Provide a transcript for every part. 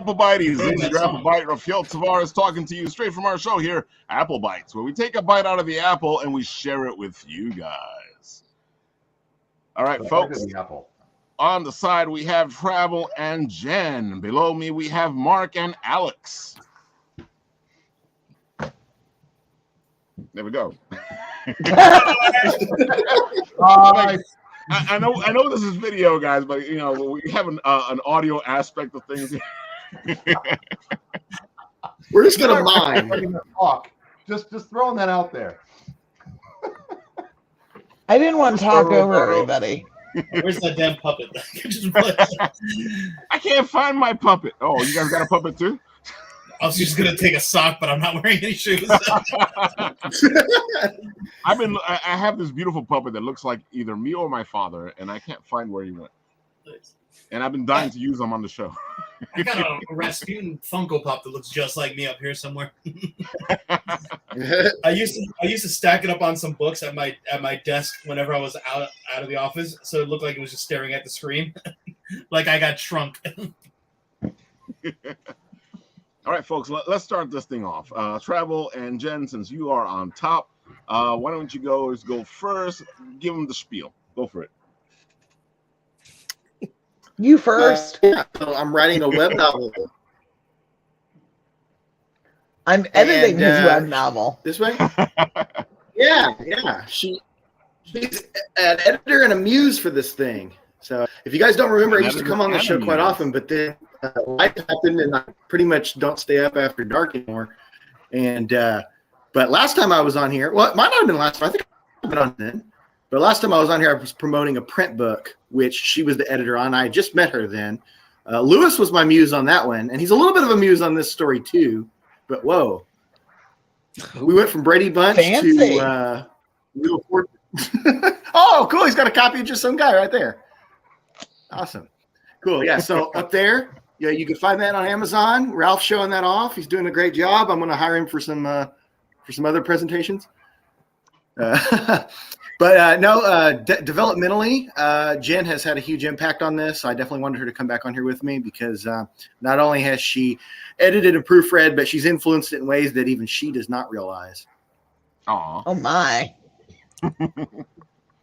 Apple Bite. He's Easy your Apple Bite. Rafael Tavares talking to you straight from our show here, Apple Bites, where we take a bite out of the apple and we share it with you guys. All right, folks. On the side, we have Travel and Jen. Below me, we have Mark and Alex. There we go. I know this is video, guys, but you know we have an audio aspect of things. We're just gonna mime. Just throwing that out there. I didn't want to talk over everybody. Where's that damn puppet? I can't find my puppet. Oh, you guys got a puppet too? I was just gonna take a sock, but I'm not wearing any shoes. I have this beautiful puppet that looks like either me or my father, and I can't find where he went. Nice. And I've been dying to use them on the show. I got a Rasputin Funko Pop that looks just like me up here somewhere. I used to stack it up on some books at my desk whenever I was out of the office, so it looked like it was just staring at the screen, like I got shrunk. All right, folks, let's start this thing off. Travel and Jen, since you are on top, why don't you go first? Give them the spiel. Go for it. You first. Yeah, so I'm writing a web novel. I'm editing his web novel. This way? Yeah. She's an editor and a muse for this thing. So if you guys don't remember, I used to come on the show quite often, but then life happened and I pretty much don't stay up after dark anymore. And but last time I was on here, well, it might not have been last time. I think I've been on then. But last time I was on here, I was promoting a print book, which she was the editor on. I just met her then. Lewis was my muse on that one, and he's a little bit of a muse on this story too. But whoa, we went from Brady Bunch to Wheel of Fortune. Oh, cool! He's got a copy of just some guy right there. Awesome, cool. Yeah, so up there, yeah, you can find that on Amazon. Ralph's showing that off. He's doing a great job. I'm going to hire him for some other presentations. But developmentally, Jen has had a huge impact on this. So I definitely wanted her to come back on here with me because not only has she edited and proofread, but she's influenced it in ways that even she does not realize. Aw. Oh, my.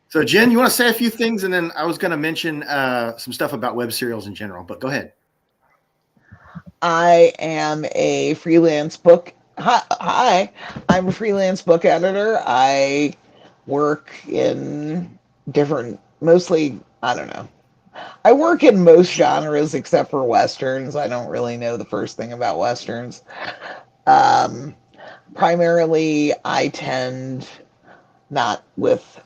So, Jen, you want to say a few things? And then I was going to mention some stuff about web serials in general, but go ahead. I am a freelance book. Hi. I'm a freelance book editor. I work in mostly, I don't know. I work in most genres except for Westerns. I don't really know the first thing about Westerns. Primarily, I tend, not with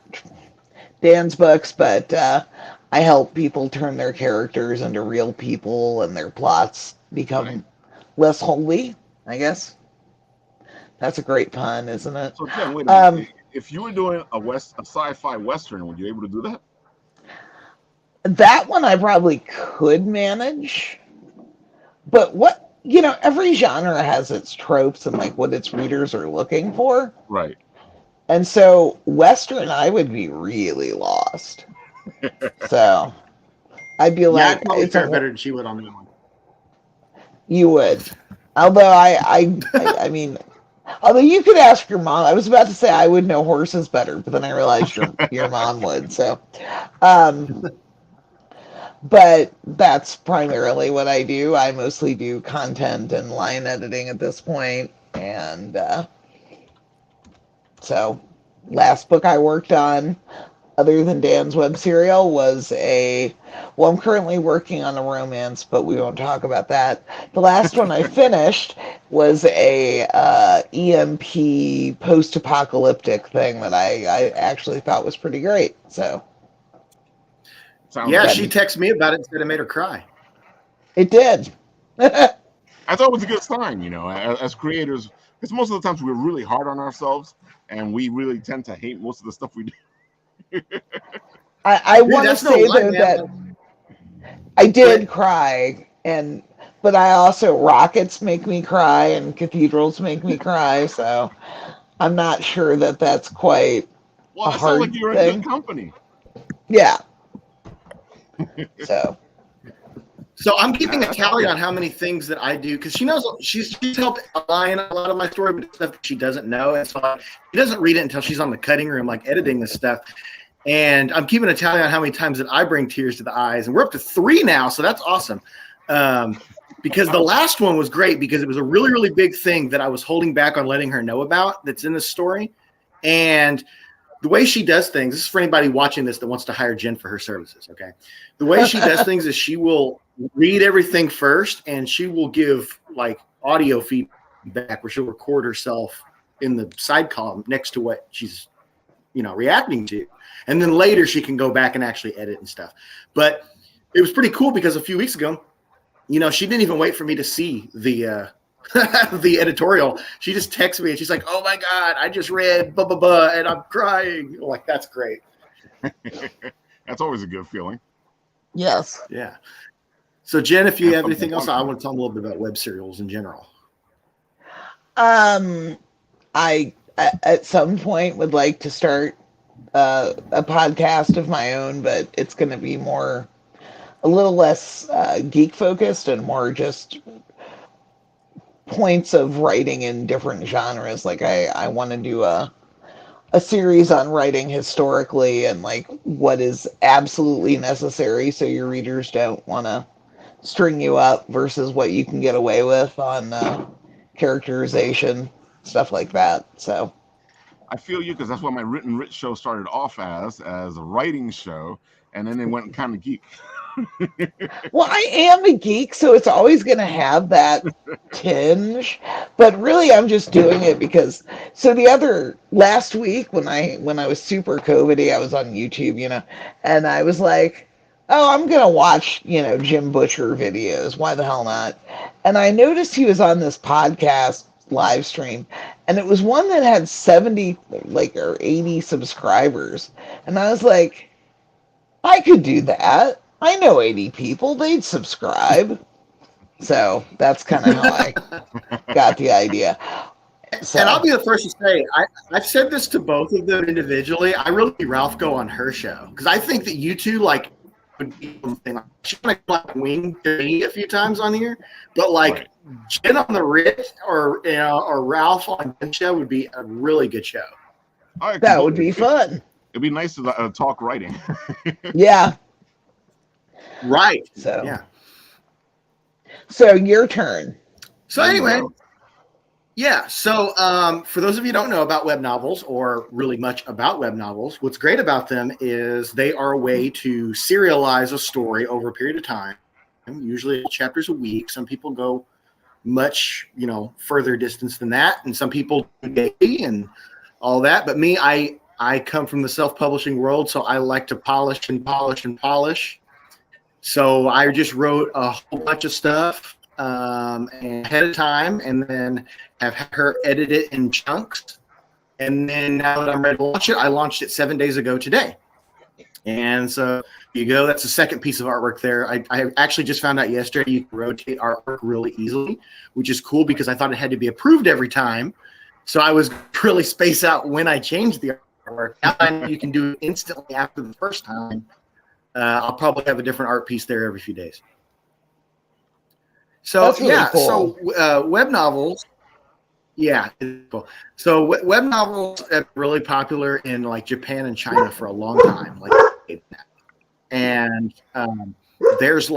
Dan's books, but I help people turn their characters into real people and their plots become less holy, I guess. That's a great pun, isn't it? So, Jen, wait a minute. If you were doing a sci-fi Western, would you be able to do that? That one I probably could manage. But every genre has its tropes and like what its readers are looking for. Right. And so Western, I would be really lost. So I'd be like, I'd probably fare better than she would on that one. You would. Although I mean, although you could ask your mom. I was about to say I would know horses better, but then I realized your mom would. So, but that's primarily what I do. I mostly do content and line editing at this point. And so last book I worked on, other than Dan's web serial, was I'm currently working on a romance, but we won't talk about that. The last one I finished was a EMP post-apocalyptic thing that I actually thought was pretty great. So, she texted me about it and said it made her cry. It did. I thought it was a good sign, as creators, because most of the times we're really hard on ourselves, and we really tend to hate most of the stuff we do. I want to say though that I did cry, but I also rockets make me cry and cathedrals make me cry, so I'm not sure that that's quite a hard sounds like you're thing. in good company. Yeah. So So I'm keeping a tally on how many things that I do because she knows she's helped align a lot of my story, but stuff that she doesn't know, and so she doesn't read it until she's on the cutting room, like editing this stuff. And I'm keeping a tally on how many times that I bring tears to the eyes, and we're up to 3 now, so that's awesome. Because the last one was great because it was a really, really big thing that I was holding back on letting her know about that's in this story, and the way she does things. This is for anybody watching this that wants to hire Jen for her services. Okay, the way she does things is she will read everything first, and she will give like audio feedback where she'll record herself in the side column next to what she's, reacting to, and then later she can go back and actually edit and stuff. But it was pretty cool because a few weeks ago, she didn't even wait for me to see the the editorial. She just texted me and she's like, "Oh my God, I just read blah, blah, blah, and I'm crying." Like, that's great. That's always a good feeling. Yes. Yeah. So Jen, if you have anything else, I want to tell them a little bit about web serials in general. I at some point would like to start a podcast of my own, but it's going to be a little less geek focused and more just points of writing in different genres. Like I want to do a series on writing historically and like what is absolutely necessary so your readers don't want to string you up versus what you can get away with on characterization, stuff like that. So I feel you, because that's what my Written Rich show started off as a writing show, and then they went kind of geek. Well, I am a geek, so it's always going to have that tinge. But really, I'm just doing it because. So last week when I was super COVIDy, I was on YouTube, and I was like, "Oh, I'm going to watch, Jim Butcher videos. Why the hell not?" And I noticed he was on this podcast live stream, and it was one that had 70 or 80 subscribers, and I was like, I could do that. I know 80 people, they'd subscribe. So that's kind of how I got the idea. So. And I'll be the first to say, I've said this to both of them individually. I really see Ralph go on her show because I think that you two would be something she's like wing to me a few times on here, but right. Jen on the Rich or Ralph on the show would be a really good show. That would be fun. It'd be nice to talk writing. Yeah. Right. So yeah. So your turn. So anyway, yeah. So for those of you who don't know about web novels or really much about web novels, what's great about them is they are a way to serialize a story over a period of time. Usually chapters a week. Some people go much, further distance than that, and some people do daily and all that. But me, I come from the self-publishing world, so I like to polish and polish and polish. So I just wrote a whole bunch of stuff ahead of time, and then have her edit it in chunks. And then now that I'm ready to launch it, I launched it 7 days ago today. And so you go. That's the second piece of artwork there. I actually just found out yesterday you can rotate artwork really easily, which is cool because I thought it had to be approved every time. So I was really space out when I changed the artwork. Now you can do it instantly after the first time. I'll probably have a different art piece there every few days. So really cool. So web novels, cool. So web novels are really popular in Japan and China for a long time, and there's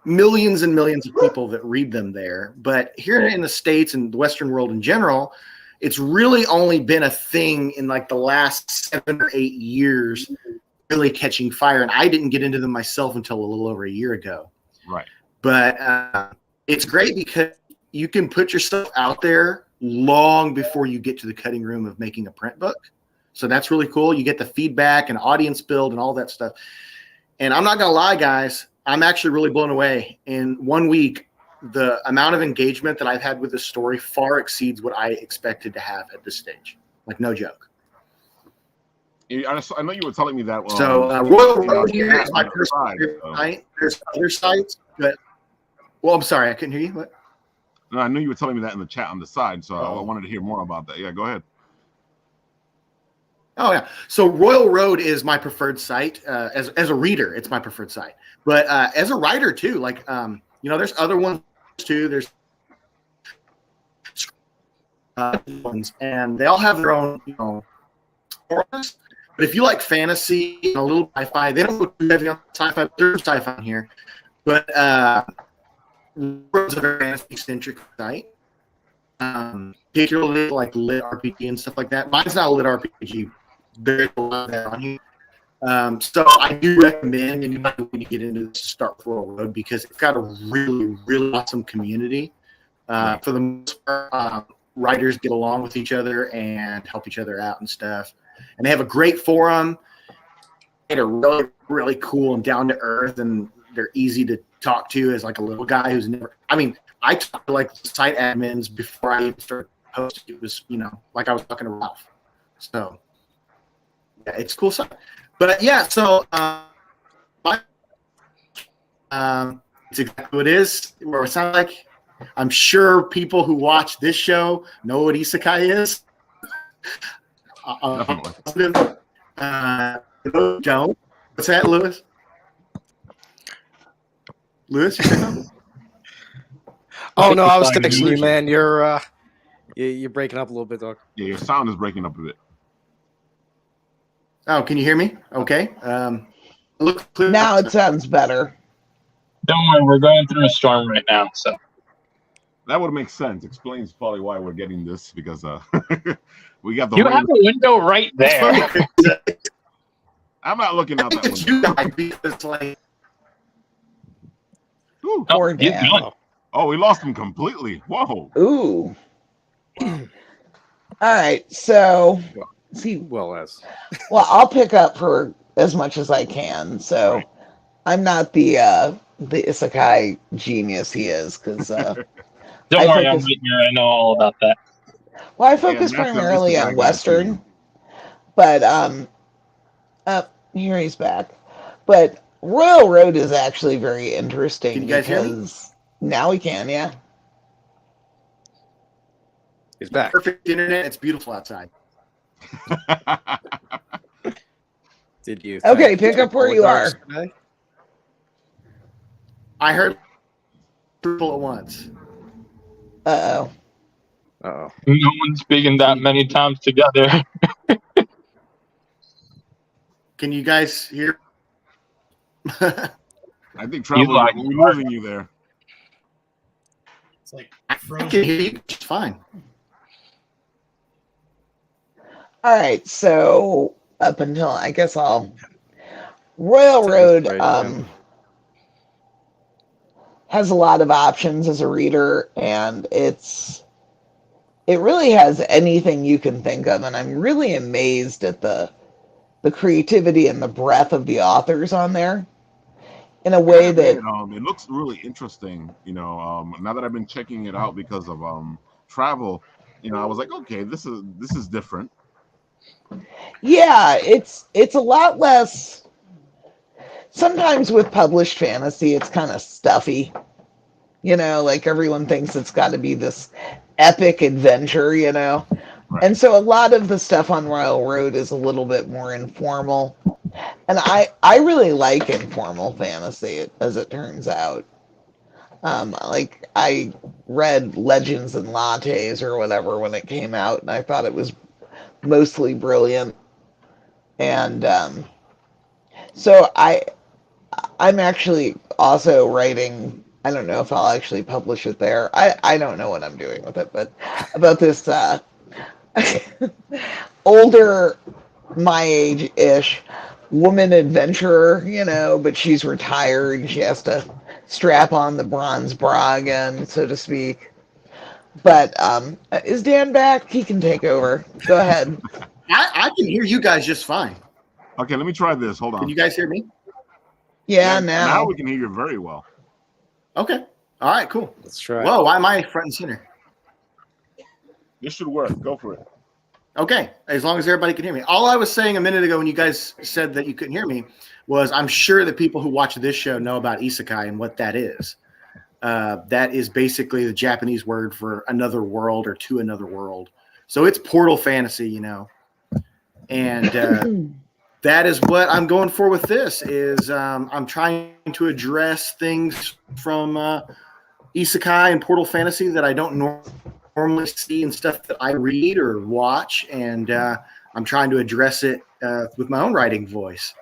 millions and millions of people that read them there. But here in the States and the Western world in general, it's really only been a thing in the last 7 or 8 years. Really catching fire, and I didn't get into them myself until a little over a year ago. Right. But it's great because you can put yourself out there long before you get to the cutting room of making a print book. So that's really cool. You get the feedback and audience build and all that stuff. And I'm not going to lie, guys, I'm actually really blown away. In 1 week, the amount of engagement that I've had with this story far exceeds what I expected to have at this stage. No joke. I know you were telling me that. So Royal Road here is my personal favorite site. There's other sites, but I'm sorry, I couldn't hear you. What? No, I knew you were telling me that in the chat on the side, so I wanted to hear more about that. Yeah, go ahead. Oh yeah. So Royal Road is my preferred site. As a reader, it's my preferred site. But as a writer too, like there's other ones too. There's ones, and they all have their own forums. But if you like fantasy and a little sci-fi, they don't go too heavy on sci-fi. There's sci-fi in here, but it's a very fantasy-centric site. Particularly like lit RPG and stuff like that. Mine's not a lit RPG. There's a lot of that on here. So I do recommend anybody when you get into this to start with Royal Road because it's got a really, really awesome community. For the most part, writers get along with each other and help each other out and stuff. And they have a great forum. They're really, really cool and down to earth, and they're easy to talk to as like a little guy who's never. I mean, I talked to like site admins before I even started posting. It was like I was talking to Ralph. So yeah, it's cool stuff. But yeah, so it's exactly what it is. Where it sounds like. I'm sure people who watch this show know what Isekai is. Don't. What's that, Lewis? Lewis, you saying something? Oh no, I was texting you, man. You're breaking up a little bit, dog. Yeah, your sound is breaking up a bit. Oh, can you hear me? Okay. Look clear. Now it sounds better. Don't worry, we're going through a storm right now, so. That would make sense. Explains probably why we're getting this because we got the. You have a window right there. I'm not looking out that window. It's like, Ooh. Poor Dan. Oh, we lost him completely. Whoa. Ooh. All right, so Well, I'll pick up for as much as I can. So I'm not the Isekai genius he is because. Don't worry, I'm right here. I know all about that. Well, I focus primarily on Western, but here he's back. But Royal Road is actually very interesting. Can you guys hear me? Now we can, yeah. he's back. perfect internet. It's beautiful outside. Did you? Okay, pick up where you are. Today? I heard people at once. Uh-oh. Uh-oh. No one's speaking that many times together. Can you guys hear? I think Travel, we're losing you there. It's like I frozen. can hear you just fine. All right, so up until I guess Royal Road has a lot of options as a reader, and it really has anything you can think of, and I'm really amazed at the creativity and the breadth of the authors on there in a way that it looks really interesting. Now that I've been checking it out because of Travel, I was like, okay, this is different. Yeah, it's a lot less. Sometimes with published fantasy, it's kind of stuffy. Like everyone thinks it's got to be this epic adventure, Right. And so a lot of the stuff on Royal Road is a little bit more informal. And I really like informal fantasy, as it turns out. Like I read Legends and Lattes or whatever when it came out, and I thought it was mostly brilliant. And so I'm actually also writing. I don't know if I'll actually publish it there. I don't know what I'm doing with it, but about this older, my age-ish woman adventurer, but she's retired and she has to strap on the bronze bra again, so to speak. But is Dan back? He can take over. Go ahead. I can hear you guys just fine. Okay, let me try this. Hold on. Can you guys hear me? Yeah, now we can hear you very well. Okay. All right, cool. Let's try. Whoa, why am I front and center? This should work. Go for it. Okay, as long as everybody can hear me. All I was saying a minute ago when you guys said that you couldn't hear me was I'm sure that people who watch this show know about Isekai and what that is. That is basically the Japanese word for another world or to another world. So it's portal fantasy, And that is what I'm going for with this. Is I'm trying to address things from Isekai and Portal Fantasy that I don't normally see in stuff that I read or watch, and I'm trying to address it with my own writing voice.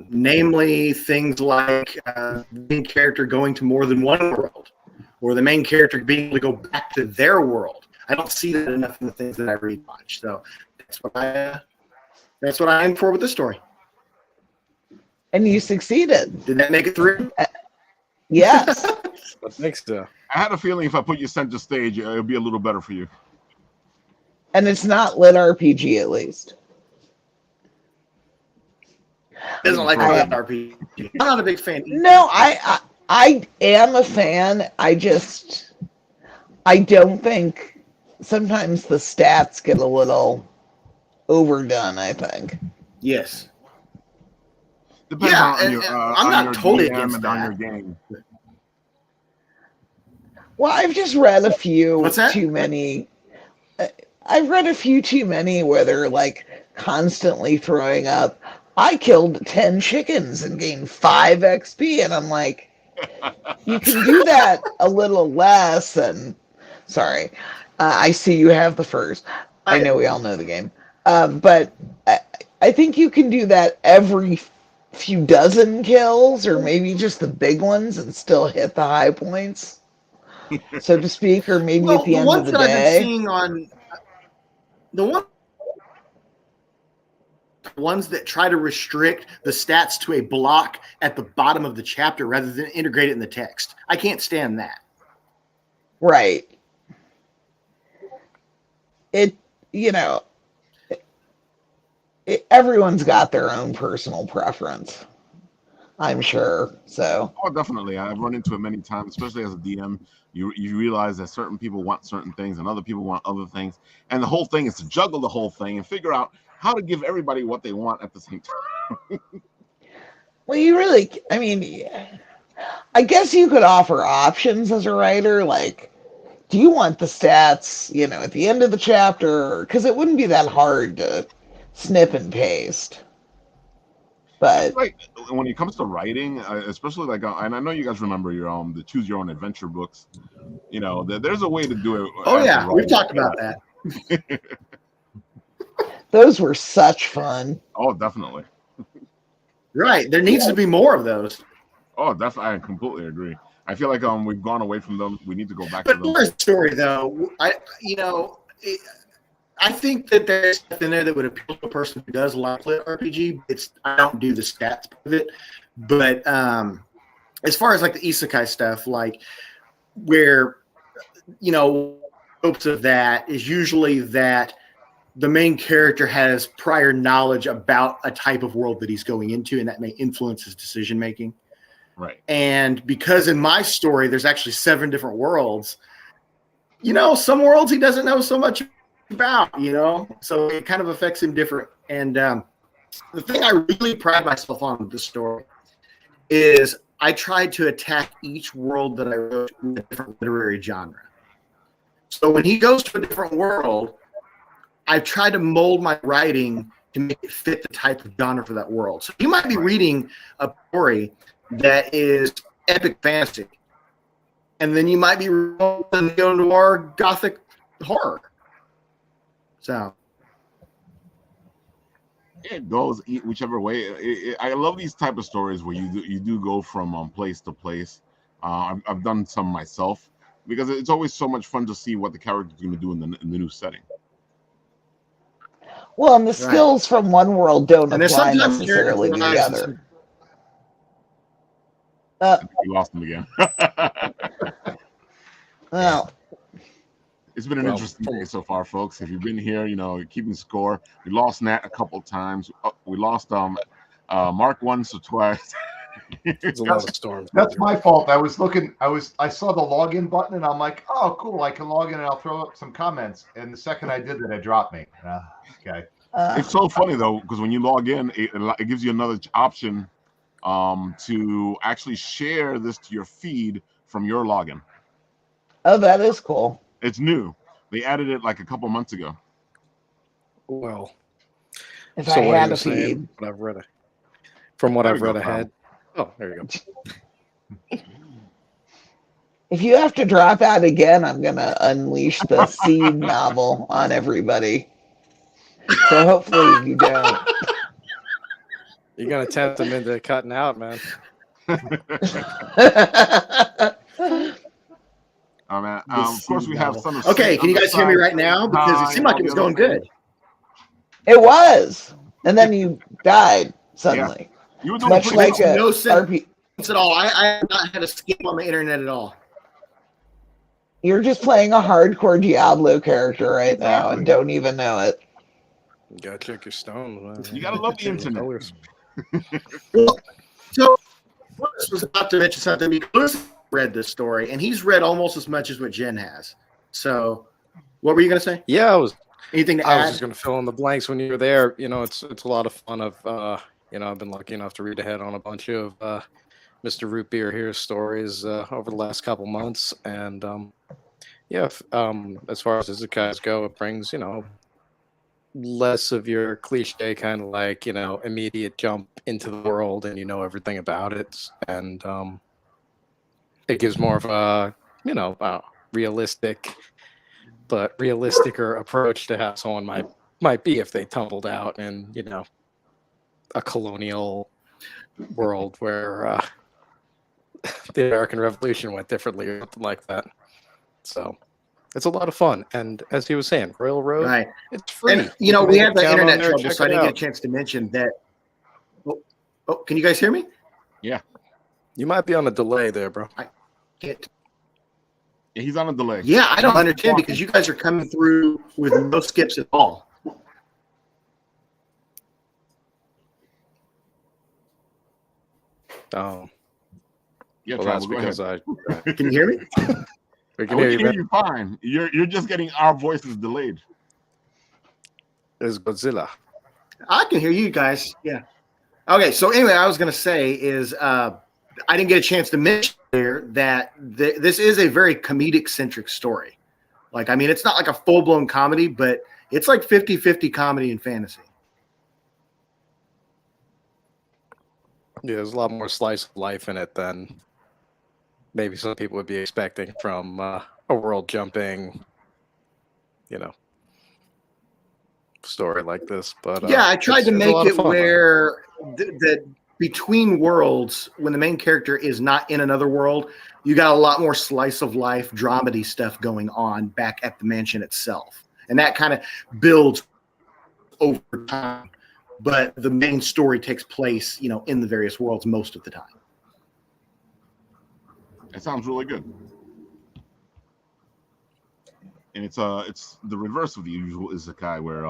Namely, things like the main character going to more than one world, or the main character being able to go back to their world. I don't see that enough in the things that I read much. So that's what I aim for with this story. And you succeeded. Did that make it through? Yes. Thanks, I had a feeling if I put you center stage, it would be a little better for you. And it's not lit RPG, at least. Doesn't like RPG. I'm not a big fan. No, I am a fan. I don't think sometimes the stats get a little overdone, I think. Yes. Depends on your, I'm not totally against that. On your game. Well, I've just read a few What's that? too many. I've read a few too many where they're like constantly throwing up, I killed 10 chickens and gained 5 XP. And I'm like, you can do that a little less. And sorry, I see you have the furs. I know we all know the game. But I think you can do that every few dozen kills, or maybe just the big ones, and still hit the high points, so to speak, or maybe at the end of the day. I've been seeing on the ones that try to restrict the stats to a block at the bottom of the chapter rather than integrate it in the text. I can't stand that. Right. Everyone's got their own personal preference, I'm sure. So. Oh, definitely. I've run into it many times, especially as a DM. You realize that certain people want certain things and other people want other things. And the whole thing is to juggle the whole thing and figure out how to give everybody what they want at the same time. Well, I guess you could offer options as a writer. Like, do you want the stats, at the end of the chapter? Because it wouldn't be that hard to snip and paste. But like when it comes to writing, especially like, and I know you guys remember your the Choose Your Own Adventure books. There's a way to do it. Oh yeah, we've talked about that. Those were such fun. Oh, definitely. Right, there needs to be more of those. Oh, definitely. I completely agree. I feel like we've gone away from them. We need to go back to them. But more story though, I think that there's stuff in there that would appeal to a person who does like lit RPG. I don't do the stats part of it, but as far as like the isekai stuff, like where hopes of that is usually that the main character has prior knowledge about a type of world that he's going into, and that may influence his decision making. Right. And because in my story there's actually 7 different worlds, some worlds he doesn't know so much about, so it kind of affects him different. And the thing I really pride myself on with this story is I tried to attack each world that I wrote with a different literary genre. So when he goes to a different world, I've tried to mold my writing to make it fit the type of genre for that world. So you might be reading a story that is epic fantasy, and then you might be reading neo-noir gothic horror. So it goes whichever way. I love these type of stories where you do go from place to place. I've done some myself because it's always so much fun to see what the character's going to do in the new setting. Well, and the skills from one world don't apply necessarily to the other. We lost him again. Well, it's been an interesting day so far, folks. If you've been here, keeping score. We lost Nat a couple times. We lost Mark once or twice. It's a lot of storms. That's my fault. I saw the login button and I'm like, oh, cool. I can log in and I'll throw up some comments. And the second I did that, it dropped me. Okay. It's so funny though, because when you log in, it gives you another option to actually share this to your feed from your login. Oh, that is cool. It's new. They added it like a couple months ago. Well, If So I what had are a you saying? feed. What I've read, from what There I've we read go, ahead. Oh, there you go. If you have to drop out again, I'm gonna unleash the seed novel on everybody. So hopefully you don't. You're gonna tempt them into cutting out, man. Oh man. Of course, we have Son of Okay, Seed can you on the guys hear me side, right now? Because it seemed like it was going good. It was, and then you died suddenly. You were doing Much pretty like well. a No sense RP. at all. I have not had a skip on the internet at all. You're just playing a hardcore Diablo character right now and Exactly. don't even know it. You gotta check your stone. You gotta love the internet. Well, so Lewis was about to mention something because Lewis read this story, and he's read almost as much as what Jen has. So, what were you going to say? Yeah, I was Anything to I add? was just gonna fill in the blanks when you were there. You know, it's a lot of fun. I've been lucky enough to read ahead on a bunch of Mr. RootBeer here's stories over the last couple months, and as far as isekais go, it brings less of your cliche kind of like immediate jump into the world and everything about it, and it gives more of a realisticer approach to how someone might be if they tumbled out in a colonial world where the American Revolution went differently or something like that. So it's a lot of fun, and as he was saying, Railroad, Right. it's free. And we had the Count on internet there, trouble, check so I it didn't get a out. chance to mention that. Oh, can you guys hear me? You might be on a delay there, bro. Can't. Yeah, he's on a delay. Yeah, I don't understand because you guys are coming through with no skips at all. Oh, Yeah, well, Travel, that's go because ahead. Can you hear me? we can We hear can you. hear you fine. You're just getting our voices delayed. There's Godzilla. I can hear you guys. Yeah. Okay. So anyway, I was going to say is I didn't get a chance to mention there that this is a very comedic centric story. Like, I mean, it's not like a full blown comedy, but it's like 50-50 comedy and fantasy. Yeah, there's a lot more slice of life in it than maybe some people would be expecting from a world jumping, story like this. But yeah, I tried to it's a make lot of it fun. where that between worlds, when the main character is not in another world, you got a lot more slice of life, dramedy stuff going on back at the mansion itself, and that kind of builds over time. But the main story takes place, in the various worlds most of the time. It sounds really good. And it's the reverse of the usual isekai where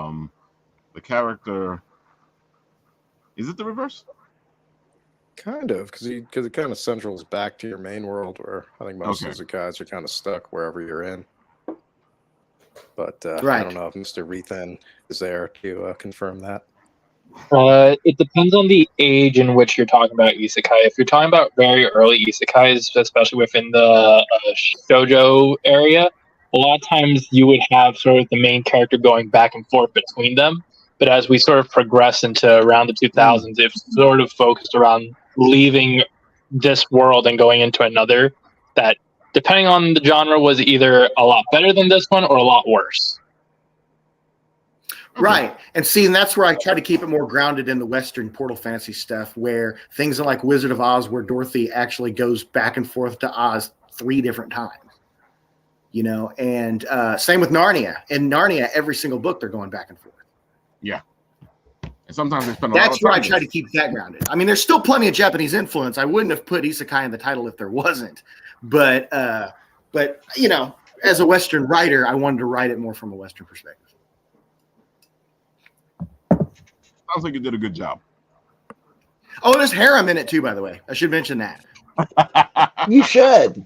the character, is it the reverse? Kind of, because it kind of centrals back to your main world, where I think most of the guys are kind of stuck wherever you're in. But Right. I don't know if Mr. Rethan is there to confirm that. It depends on the age in which you're talking about isekai. If you're talking about very early isekais, especially within the shoujo area, a lot of times you would have sort of the main character going back and forth between them. But as we sort of progress into around the 2000s, it's sort of focused around leaving this world and going into another that, depending on the genre, was either a lot better than this one or a lot worse. Right. And that's where I try to keep it more grounded in the Western portal fantasy stuff, where things like Wizard of Oz, where Dorothy actually goes back and forth to Oz 3 different times. And same with Narnia. In Narnia, every single book, they're going back and forth. Yeah. And sometimes they spend a lot of That's time. where I try to keep that grounded. I mean, there's still plenty of Japanese influence. I wouldn't have put isekai in the title if there wasn't. But as a Western writer, I wanted to write it more from a Western perspective. Sounds like you did a good job. Oh, there's harem in it too, by the way. I should mention that. You should.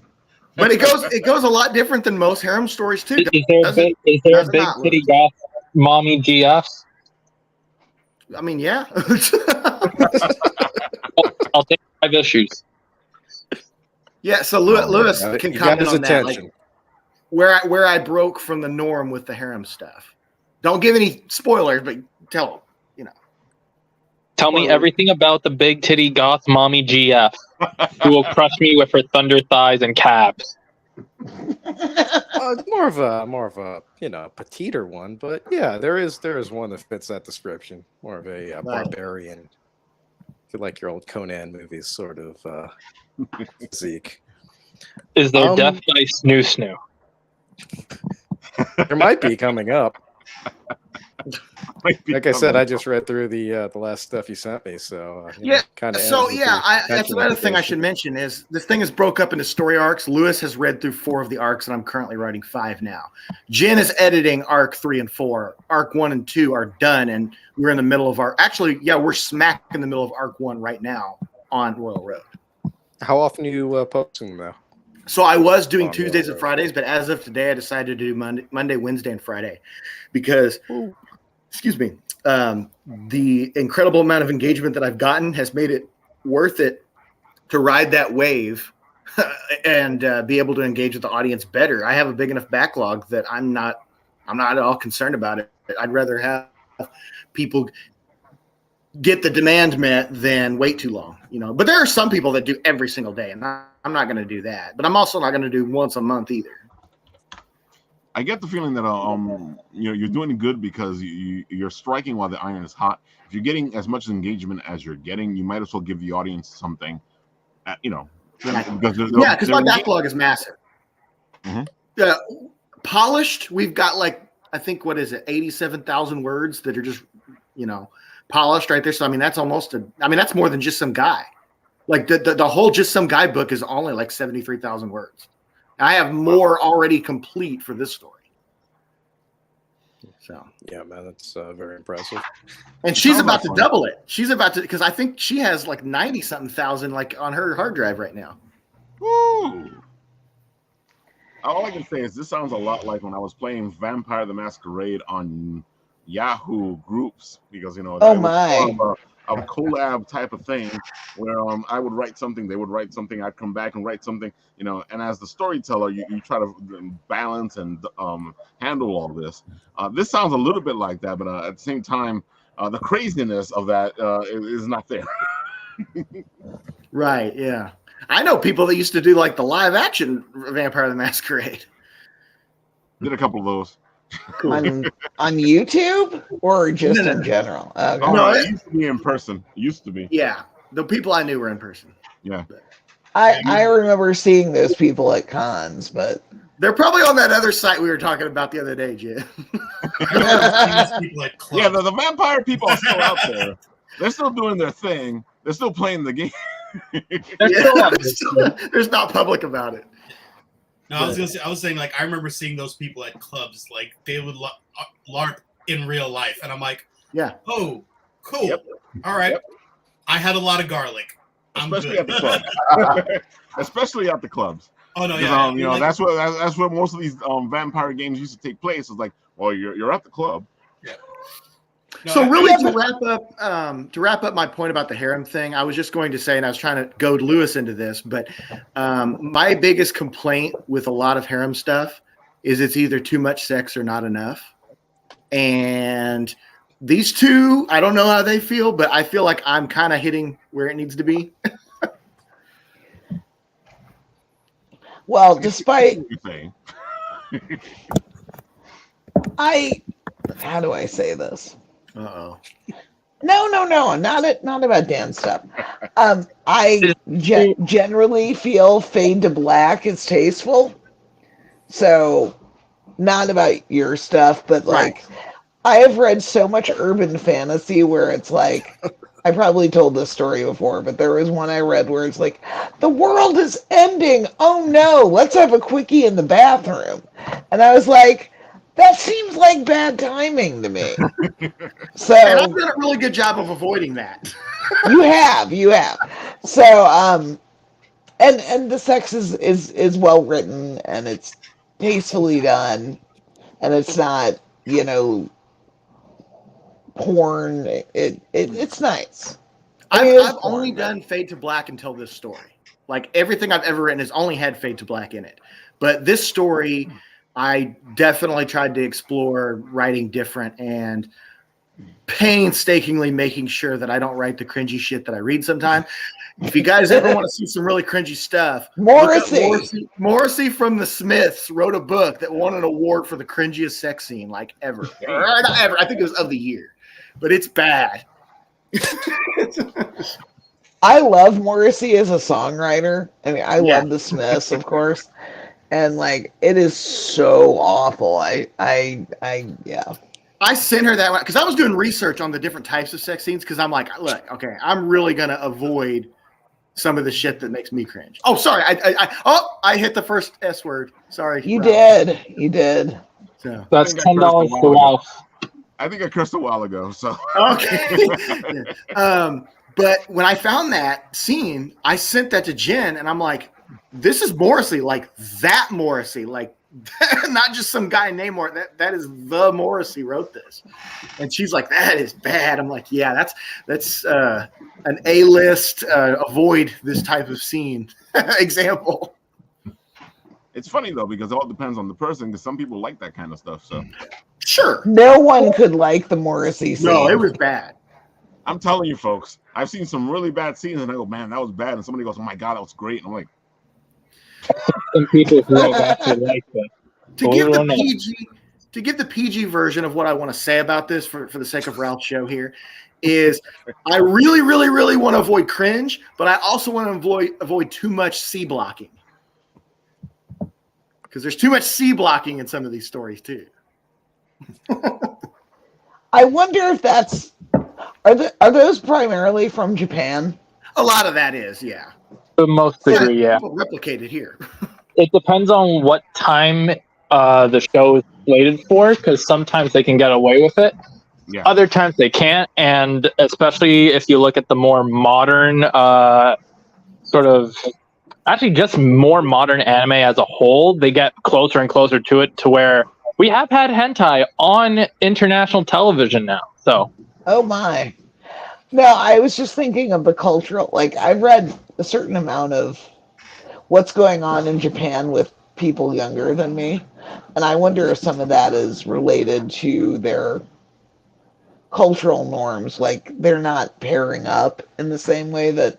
But it goes a lot different than most harem stories too. Is there a big city goth mommy GFs? I mean, yeah. I'll take 5 issues. Yeah, so Lewis can You got comment his on that. attention. Like, where I broke from the norm with the harem stuff. Don't give any spoilers, but tell him. Tell me everything about the big titty goth mommy GF who will crush me with her thunder thighs and calves. More of a petiter one, but yeah, there is one that fits that description. More of a barbarian, if you like your old Conan movies, sort of physique. Is there death by Snoo Snoo? There might be coming up. Like I said, I just read through the last stuff you sent me, so kind of. So that's another thing I should mention is this thing is broke up into story arcs. Lewis has read through 4 of the arcs, and I'm currently writing 5 now. Jen is editing arc 3 and 4. Arc 1 and 2 are done, and we're in the middle of we're smack in the middle of arc 1 right now on Royal Road. How often are you posting them now? So I was doing Tuesdays and Fridays, but as of today, I decided to do Monday, Wednesday, and Friday because. Excuse me, the incredible amount of engagement that I've gotten has made it worth it to ride that wave and be able to engage with the audience better. I have a big enough backlog that I'm not at all concerned about it. I'd rather have people get the demand met than wait too long, But there are some people that do every single day, and I'm not going to do that. But I'm also not going to do once a month either. I get the feeling that you're doing good because you're striking while the iron is hot. If you're getting as much engagement as you're getting, you might as well give the audience something, because my backlog is massive. Mm-hmm. Polished, we've got I think 87,000 words that are just polished right there. So that's that's more than Just Some Guy. Like the whole Just Some Guy book is only 73,000 words. I have more already complete for this story. So yeah, man, that's very impressive. And she's about to double it. She's about to, because I think she has 90-something thousand on her hard drive right now. Woo! All I can say is this sounds a lot like when I was playing Vampire the Masquerade on Yahoo groups, because a collab type of thing where I would write something, they would write something, I'd come back and write something, and as the storyteller, you try to balance and handle all this. This sounds a little bit like that, but at the same time, the craziness of that is not there. Right, yeah. I know people that used to do the live action Vampire the Masquerade. Did a couple of those. Cool. On YouTube or just in general? No, it used to be in person. It used to be. Yeah, the people I knew were in person. Yeah. I remember seeing those people at cons, but they're probably on that other site we were talking about the other day, Jim. Yeah, the vampire people are still out there. They're still doing their thing. They're still playing the game. There's not public about it. No, I was saying I remember seeing those people at clubs, they would LARP in real life, and I'm like, yeah, oh, cool, yep. All right. Yep. I had a lot of garlic. Especially at the clubs. Especially at the clubs. Oh no, yeah. That's where most of these vampire games used to take place. It's well, you're at the club. Yeah. No, so really, to wrap up my point about the harem thing, I was just going to say, and I was trying to goad Lewis into this, but my biggest complaint with a lot of harem stuff is it's either too much sex or not enough. And these two, I don't know how they feel, but I feel like I'm kind of hitting where it needs to be. Well, despite how do I say this? Uh-oh. No, not about Dan stuff. I generally feel Fade to Black is tasteful. So, not about your stuff, but right. I have read so much urban fantasy where it's I probably told this story before, but there was one I read where it's the world is ending. Oh no, let's have a quickie in the bathroom. And I was that seems like bad timing to me. So, and I've done a really good job of avoiding that. You have. So, and the sex is well written and it's tastefully done, and it's not porn. It's nice. I've only done Fade to Black until this story. Everything I've ever written has only had Fade to Black in it, but this story, I definitely tried to explore writing different, and painstakingly making sure that I don't write the cringy shit that I read sometimes. If you guys ever want to see some really cringy stuff, Morrissey from the Smiths wrote a book that won an award for the cringiest sex scene like ever. Or not ever. I think it was of the year. But it's bad. I love Morrissey as a songwriter. I mean, I love the Smiths, of course. And like, it is so awful. I sent her that one because I was doing research on the different types of sex scenes because I'm like, look, okay, I'm really gonna avoid some of the shit that makes me cringe. Oh, sorry, I hit the first S word. Sorry, you did. So that's $10 for Ralph. I think I cursed a while ago. So okay. But when I found that scene, I sent that to Jen, and I'm like, this is Morrissey, like that Morrissey, like not just some guy named Morrissey. That is the Morrissey wrote this. And she's like, that is bad. I'm like, yeah, that's an A-list avoid this type of scene example. It's funny though because it all depends on the person because some people like that kind of stuff. So sure, no one could like the Morrissey scene. No, it was bad. I'm telling you, folks, I've seen some really bad scenes, and I go, man, that was bad. And somebody goes, oh my god, that was great. And I'm like, some people who have actually liked it. To give the PG version of what I want to say about this for the sake of Ralph's show here is I really, really, really want to avoid cringe, but I also want to avoid too much C blocking. Because there's too much C blocking in some of these stories too. I wonder if that's are those primarily from Japan? A lot of that is, yeah. To most degree, yeah. Replicated here. It depends on what time the show is slated for, because sometimes they can get away with it. Yeah. Other times they can't, and especially if you look at the more modern just more modern anime as a whole, they get closer and closer to it, to where we have had hentai on international television now. So, oh my. No, I was just thinking of the cultural, like I've read a certain amount of what's going on in Japan with people younger than me, and I wonder if some of that is related to their cultural norms, like they're not pairing up in the same way that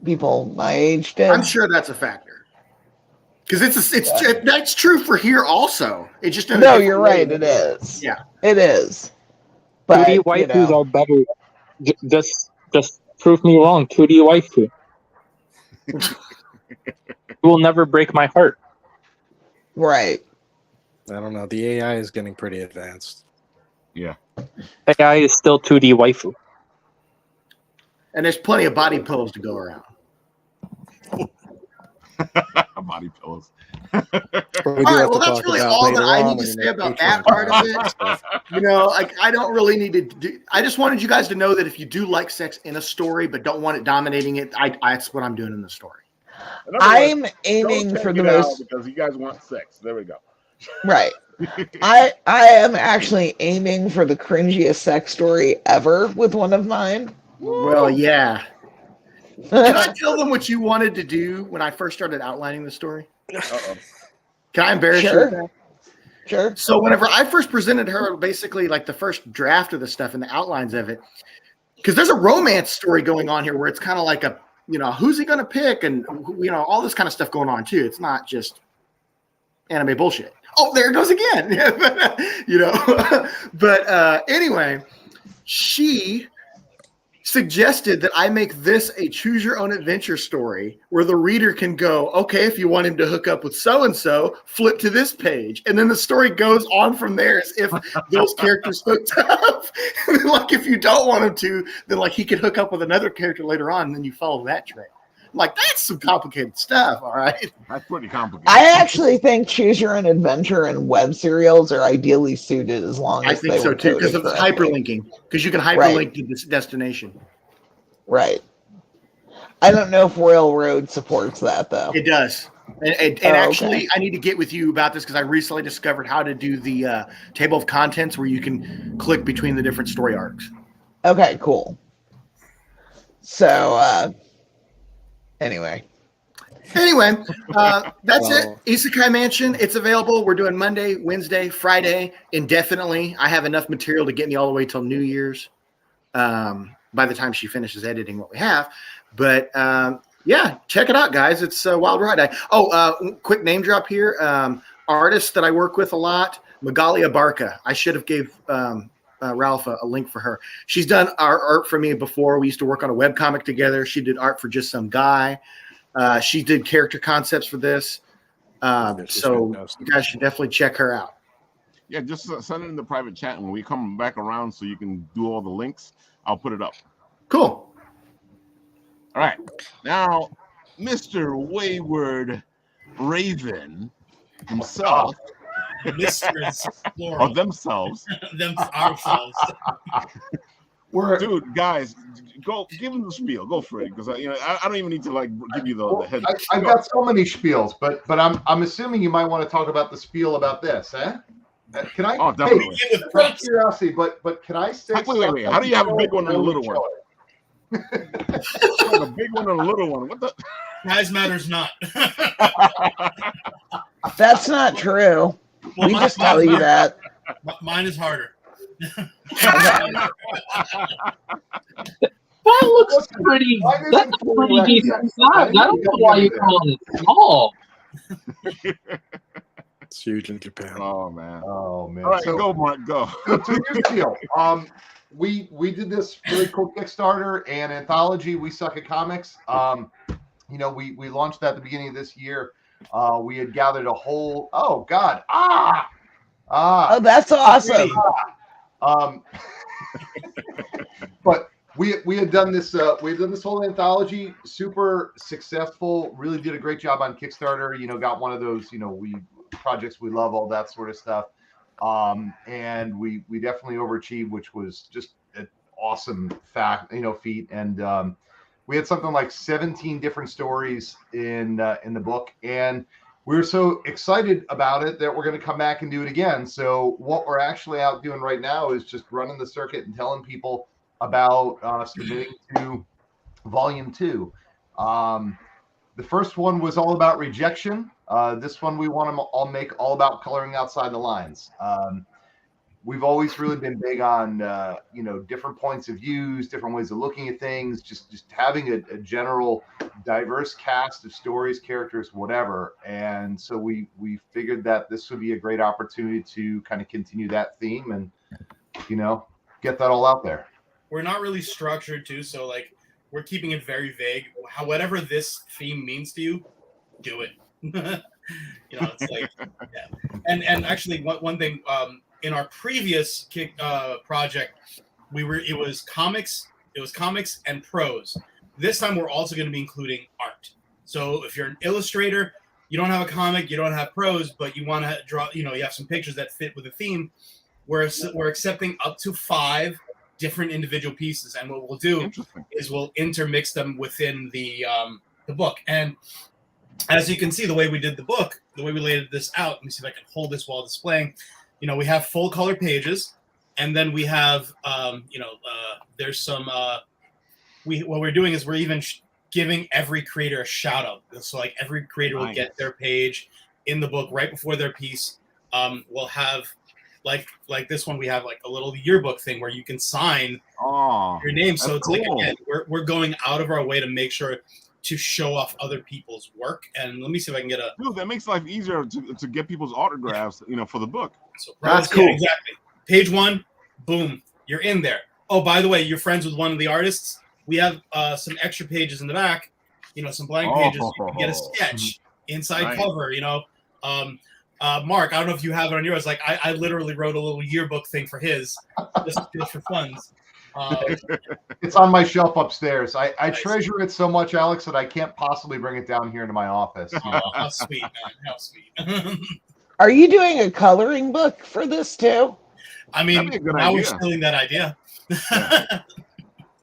people my age did. I'm sure that's a factor. Because that's true for here also. It just no, you're right. It is. Yeah, it is. But 2D waifus are better. Just prove me wrong. 2D waifu. You will never break my heart. Right. I don't know. The AI is getting pretty advanced. Yeah. AI is still 2D waifu. And there's plenty of body pillows to go around. Body pillows. All right, well, that's really all that I need to say about that part of it. You know, like I don't really need to do. I just wanted you guys to know that if you do like sex in a story but don't want it dominating it, that's what I'm doing in the story. I'm aiming for the most because you guys want sex. There we go. Right. I am actually aiming for the cringiest sex story ever with one of mine. Well, yeah. Can I tell them what you wanted to do when I first started outlining the story? Uh-oh. Can I embarrass you with that? Sure. So whenever I first presented her basically like the first draft of the stuff and the outlines of it, because there's a romance story going on here where it's kind of like a, you know, who's he going to pick and, you know, all this kind of stuff going on too. It's not just anime bullshit. Oh, there it goes again. You know, but anyway, she suggested that I make this a choose your own adventure story where the reader can go, okay, if you want him to hook up with so-and-so, flip to this page. And then the story goes on from there as if those characters hooked up. Like if you don't want him to, then like he could hook up with another character later on and then you follow that trail. I'm like, that's some complicated stuff, all right? That's pretty complicated. I actually think choose your own adventure and web serials are ideally suited as long as I think so too, because of hyperlinking. Because you can hyperlink to this destination. Right. I don't know if Royal Road supports that though. It does. And actually, I need to get with you about this because I recently discovered how to do the table of contents where you can click between the different story arcs. Okay, cool. So, anyway. Anyway, that's it. Isekai Mansion. It's available. We're doing Monday, Wednesday, Friday, indefinitely. I have enough material to get me all the way till New Year's. By the time she finishes editing what we have, but yeah, check it out, guys. It's a wild ride. Quick name drop here. Artist that I work with a lot, Magalia Barca. I should have gave Ralph a link for her. She's done our art for me before. We used to work on a webcomic together. She did art for Just Some Guy. She did character concepts for this. So you guys should definitely check her out. Yeah, just send it in the private chat, and when we come back around so you can do all the links, I'll put it up. Cool. All right. Now, Mr. Wayward Raven himself. Misters, Or themselves. Ourselves. Dude, guys, go give him the spiel. Go for it, because I don't even need to give you the head. I've got so many spiels, but I'm assuming you might want to talk about the spiel about this, eh? Can I? Oh, definitely. Out of curiosity, but can I say? Wait. How do you have a big one and a little one? A big one and a little one. What the? Size matters not. That's not true. Well, we just tell you that. Mine is harder. That looks pretty. That's a pretty decent size. I don't know why you call it small. It's huge in Japan. Oh man. All right, so, go, Mark. Go. So here's the deal. We did this really cool Kickstarter and anthology. We Suck at Comics. We launched that at the beginning of this year. We had gathered a whole. Oh God. Oh, that's awesome. But we had done this. We had done this whole anthology. Super successful. Really did a great job on Kickstarter. Got one of those. Projects we love, all that sort of stuff. And we definitely overachieved, which was just an awesome feat. And we had something like 17 different stories in the book, and we were so excited about it that we're going to come back and do it again. So what we're actually out doing right now is just running the circuit and telling people about submitting to Volume 2. The first one was all about rejection. This one we want to all make all about coloring outside the lines. We've always really been big on different points of views, different ways of looking at things, just having a general diverse cast of stories, characters, whatever. And so we figured that this would be a great opportunity to kind of continue that theme and get that all out there. We're not really structured too, so we're keeping it very vague. Whatever this theme means to you, do it. It's yeah. And actually, one thing in our previous project, it was comics and prose. This time, we're also going to be including art. So if you're an illustrator, you don't have a comic, you don't have prose, but you want to draw, you have some pictures that fit with the theme. We're accepting up to 5 different individual pieces, and what we'll do is we'll intermix them within the book. And as you can see, the way we did the book, the way we laid this out, let me see if I can hold this while displaying. We have full color pages, and then we have there's some what we're doing is we're even giving every creator a shout out. So every creator will get their page in the book right before their piece. We'll have like this one, we have a little yearbook thing where you can sign your name. So it's cool. Again, we're going out of our way to make sure to show off other people's work. And let me see if I can get a... Dude, that makes life easier to get people's autographs, for the book. So that's cool. Yeah, exactly. Page 1, boom, you're in there. Oh, by the way, you're friends with one of the artists. We have some extra pages in the back, some blank pages. You can get a sketch, inside cover, Mark, I don't know if you have it on yours. I literally wrote a little yearbook thing for his, just for funds. It's on my shelf upstairs. I treasure it so much, Alex, that I can't possibly bring it down here into my office. How sweet, man. How sweet. Are you doing a coloring book for this too? I mean, now we're stealing that idea.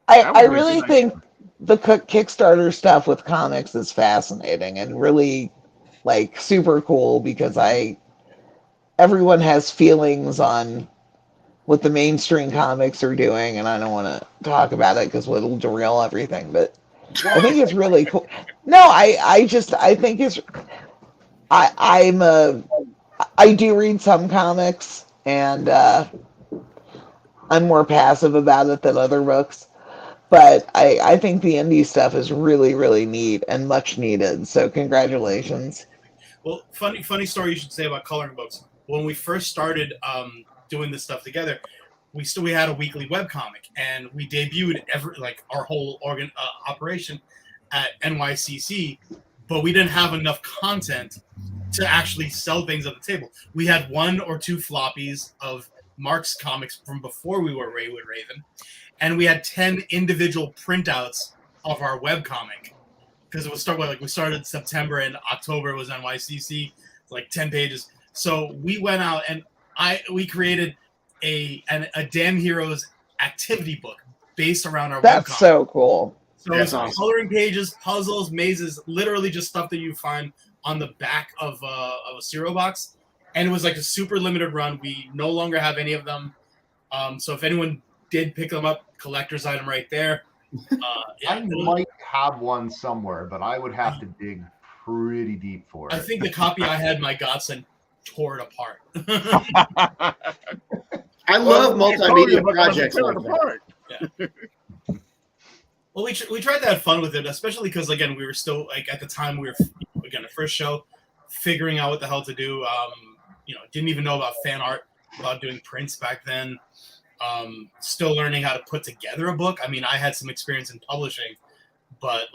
I really think the Kickstarter stuff with comics is fascinating and really super cool because everyone has feelings on what the mainstream comics are doing, and I don't want to talk about it because it'll derail everything, but I think it's really cool. No, I think it's I do read some comics, and I'm more passive about it than other books. But I think the indie stuff is really, really neat and much needed. So congratulations. Well, funny story you should say about coloring books. When we first started doing this stuff together, we had a weekly webcomic, and we debuted our whole operation at NYCC, but we didn't have enough content to actually sell things at the table. We had 1 or 2 floppies of Mark's comics from before we were Wayward Raven, and we had 10 individual printouts of our webcomic, because it was we started September and October was NYCC, like 10 pages. So we went out and we created a Damn Heroes activity book based around our That's webcomic. so cool. So it's coloring pages, puzzles, mazes, literally just stuff that you find on the back of a cereal box. And it was like a super limited run. We no longer have any of them. So if anyone did pick them up, collector's item right there. I might have one somewhere, but I would have to dig pretty deep for it. I think the copy I had, my godson tore it apart. I love multimedia projects like that. Yeah. Well, we tried to have fun with it, especially because, again, we were still, at the time, we were, again, the first show, figuring out what the hell to do. Didn't even know about fan art, about doing prints back then. Still learning how to put together a book. I mean, I had some experience in publishing, but,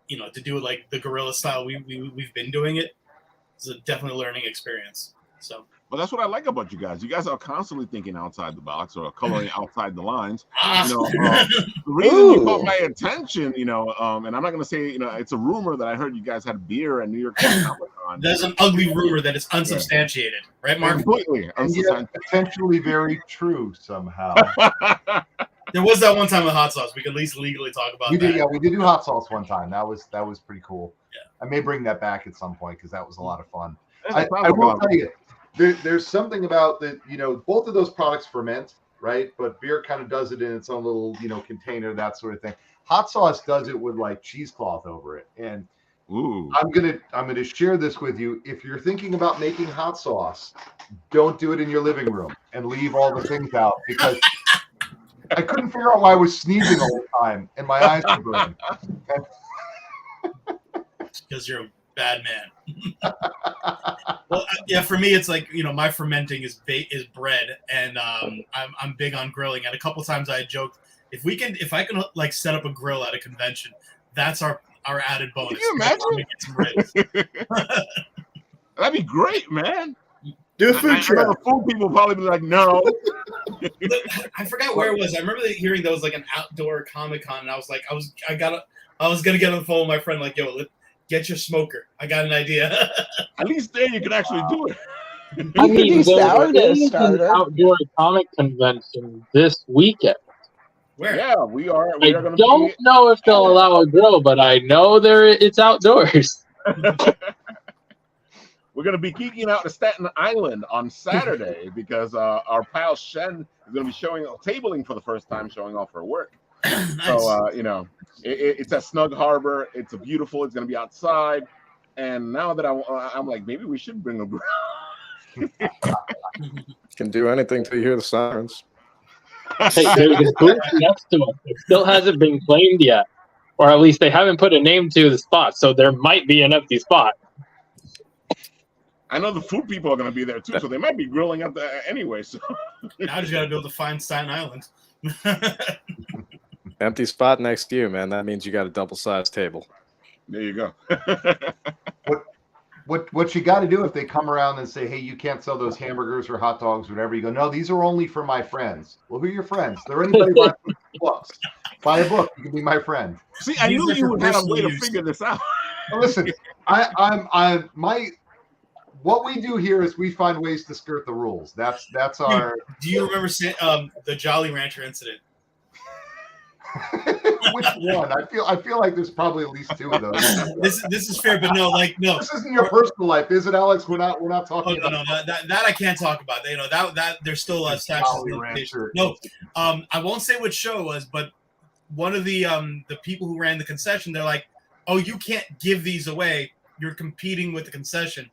to do it the guerrilla style we've been doing it, it's a definitely learning experience. So. Well, that's what I like about you guys. You guys are constantly thinking outside the box or coloring outside the lines. The reason you caught my attention, and I'm not going to say, it's a rumor that I heard you guys had beer at New York Comic Con. That's an ugly rumor that is unsubstantiated, right, Mark? Completely unsubstantiated. Potentially very true somehow. There was that one time with hot sauce. We could at least legally talk about that. Yeah, we did do hot sauce one time. That was pretty cool. Yeah. I may bring that back at some point because that was a lot of fun. I will tell you. There's something about that, both of those products ferment, right? But beer kind of does it in its own little, container, that sort of thing. Hot sauce does it with cheesecloth over it. And I'm gonna share this with you. If you're thinking about making hot sauce, don't do it in your living room and leave all the things out, because I couldn't figure out why I was sneezing all the time and my eyes were burning. Because you're a bad man. Well, yeah, for me, it's my fermenting is bread, and I'm big on grilling. And a couple times I joked, if I can set up a grill at a convention, that's our added bonus. Can you imagine? That'd be great, man. Do a food truck. The food people probably be like, no. I forgot where it was. I remember hearing there was an outdoor Comic-Con, and I was gonna get on the phone with my friend, yo, get your smoker. I got an idea. At least there you can actually do it. I mean, there is an outdoor comic convention this weekend. Where? Yeah, we are. I don't know if they'll allow a grill, but I know it's outdoors. We're going to be geeking out to Staten Island on Saturday because our pal Shen is going to be tabling for the first time, showing off her work. Nice. So, it's at Snug Harbor. It's beautiful. It's going to be outside. And now that I'm like, maybe we should bring a grill. Can do anything till you hear the sirens. Hey, there's a booth next to it. It still hasn't been claimed yet. Or at least they haven't put a name to the spot. So there might be an empty spot. I know the food people are going to be there too. So they might be grilling up there anyway. So now you got to be able to find Staten Island. Empty spot next to you, man. That means you got a double-sized table. There you go. What you got to do if they come around and say, hey, you can't sell those hamburgers or hot dogs or whatever, you go, no, these are only for my friends. Well, who are your friends? They're anybody who buys books. Buy a book. You can be my friend. See, I knew you would have a way to figure this out. Well, listen, what we do here is we find ways to skirt the rules. That's our. Do you remember the Jolly Rancher incident? Which one? I feel like there's probably at least 2 of those. This is fair, but no. This isn't your personal life, is it, Alex? We're not talking. Oh, no, that I can't talk about. That there's still a statute of limitations. No, I won't say which show it was, but one of the people who ran the concession, they're like, "Oh, you can't give these away. You're competing with the concession."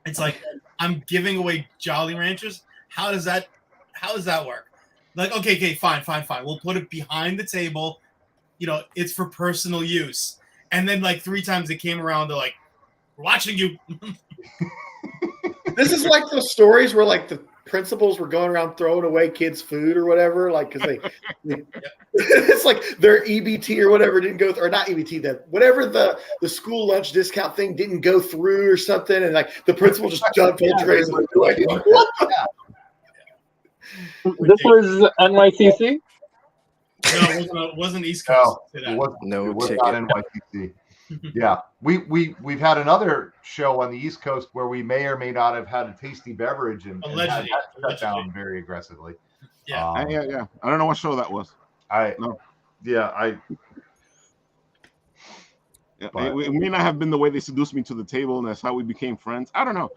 It's like, I'm giving away Jolly Ranchers. How does that work? Like, okay, fine. We'll put it behind the table. You know, it's for personal use. And then like 3 times they came around, they're like, "We're watching you." This is like those stories where like the principals were going around throwing away kids' food or whatever, like because they it's like their EBT or whatever didn't go through, or not EBT, that whatever the school lunch discount thing didn't go through or something, and like the principal just dumped in trays. Like, This was NYCC. No, it wasn't East Coast. It was not NYCC. Yeah, we've had another show on the East Coast where we may or may not have had a tasty beverage and had that shut down very aggressively. Yeah, yeah. I don't know what show that was. It may not have been the way they seduced me to the table, and that's how we became friends. I don't know.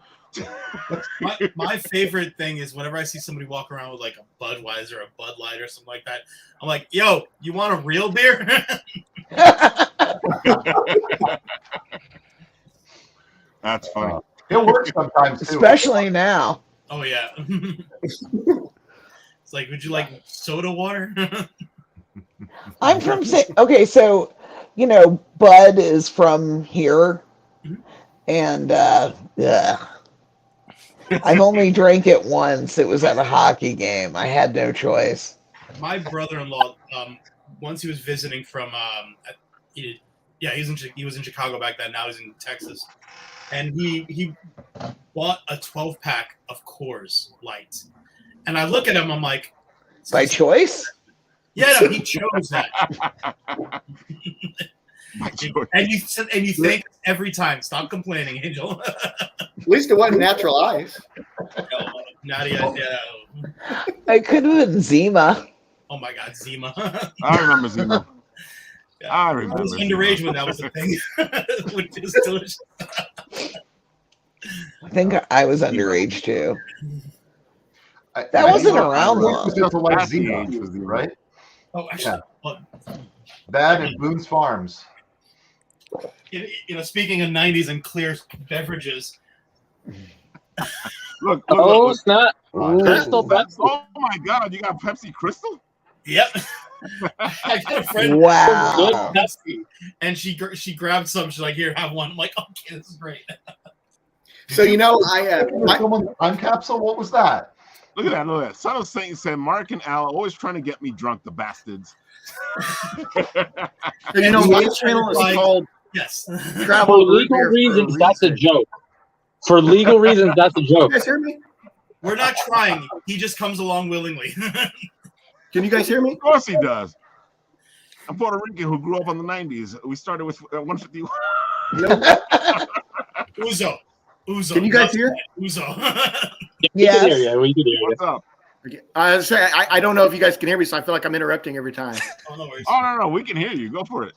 my favorite thing is whenever I see somebody walk around with like a Budweiser, a Bud Light, or something like that, I'm like, "Yo, you want a real beer?" That's funny. It works sometimes too. Especially now. Oh yeah. It's like, would you like soda water? I'm from okay, so you know, Bud is from here, and I've only drank it once. It was at a hockey game. I had no choice. My brother-in-law, once he was visiting from, he was in Chicago back then. Now he's in Texas, and he bought a 12-pack of Coors Light, and I look at him. I'm like, by choice? Yeah, no, he chose that. And you think every time. Stop complaining, Angel. At least it wasn't natural ice. Not yet. It could have been Zima. Oh my God, Zima. I remember Zima. Yeah. I remember. I was underage when that was a thing, which is delicious. I think I was underage too. That wasn't around long. Like Zima, right? Oh, actually, That and Boone's Farms. You know, speaking of 90s and clear beverages. Look. Snap. Crystal Pepsi. Oh my God, you got Pepsi Crystal? Yep. I got a friend. Wow. Pepsi, and she grabbed some. She's like, "Here, have one." I'm like, "Okay, this is great." So you know, Time capsule. What was that? Look at that. Son of Satan said, "Mark and Al always trying to get me drunk, the bastards." You know, my channel is called Yes. For legal reasons, that's a joke. For legal reasons, that's a joke. You guys hear me? We're not trying. He just comes along willingly. Can you guys hear me? Of course he does. I'm Puerto Rican who grew up in the 90s. We started with 151. Uzo. Can you guys hear? Uzo. Yes. Yeah, we can hear you. What's up? I don't know if you guys can hear me, so I feel like I'm interrupting every time. Oh, no worries. Oh, no. We can hear you. Go for it.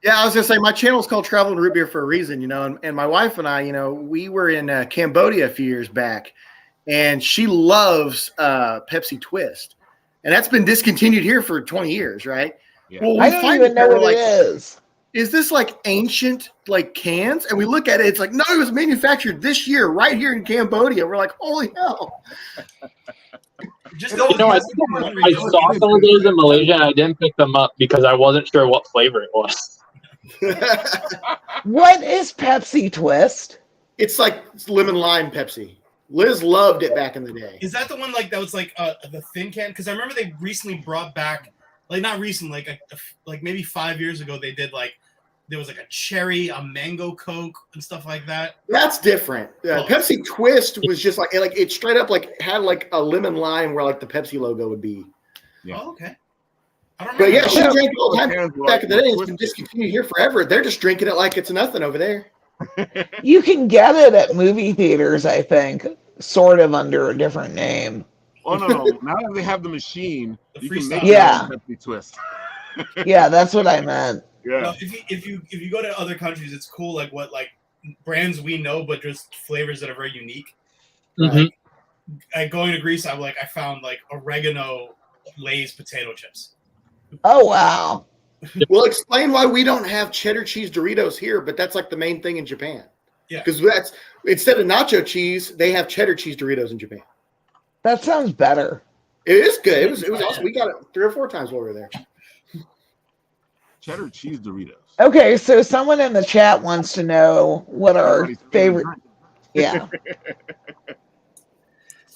Yeah, I was going to say, my channel is called Travel and Root Beer for a reason, you know, and my wife and I, you know, we were in Cambodia a few years back, and she loves Pepsi Twist. And that's been discontinued here for 20 years, right? Yeah. Well, I don't even know what it is this like ancient like cans? And we look at it, it's like, no, it was manufactured this year right here in Cambodia. We're like, holy hell. Just I saw some of those in Malaysia and I didn't pick them up because I wasn't sure what flavor it was. What is Pepsi Twist? It's like lemon lime Pepsi. Liz loved it back in the day. Is that the one like that was like the thin can? Because I remember they recently brought back, like not recently, like maybe 5 years ago, they did like there was like a cherry, a mango Coke, and stuff like that. That's different. Pepsi Twist was just like it straight up like had like a lemon lime where like the Pepsi logo would be. Yeah. Oh, okay. I don't But remember. yeah, she drank it all the time back in the day. It's been discontinued here forever. They're just drinking it like it's nothing over there. You can get it at movie theaters, I think, sort of under a different name. Oh no! Now that they have the machine, you can make Yeah. your own Pepsi Twist. Yeah, that's what I meant. Yeah. No, if you go to other countries, it's cool. Like what like brands we know, but just flavors that are very unique. Mm-hmm. Like going to Greece, I found like oregano Lay's potato chips. Oh wow. We'll explain why we don't have cheddar cheese Doritos here, but that's like the main thing in Japan. Yeah. Because that's instead of nacho cheese, they have cheddar cheese Doritos in Japan. That sounds better. It is good. It was awesome. We got it 3 or 4 times while we were there. Cheddar cheese Doritos. Okay, so someone in the chat wants to know what our Everybody's favorite. drink. Yeah.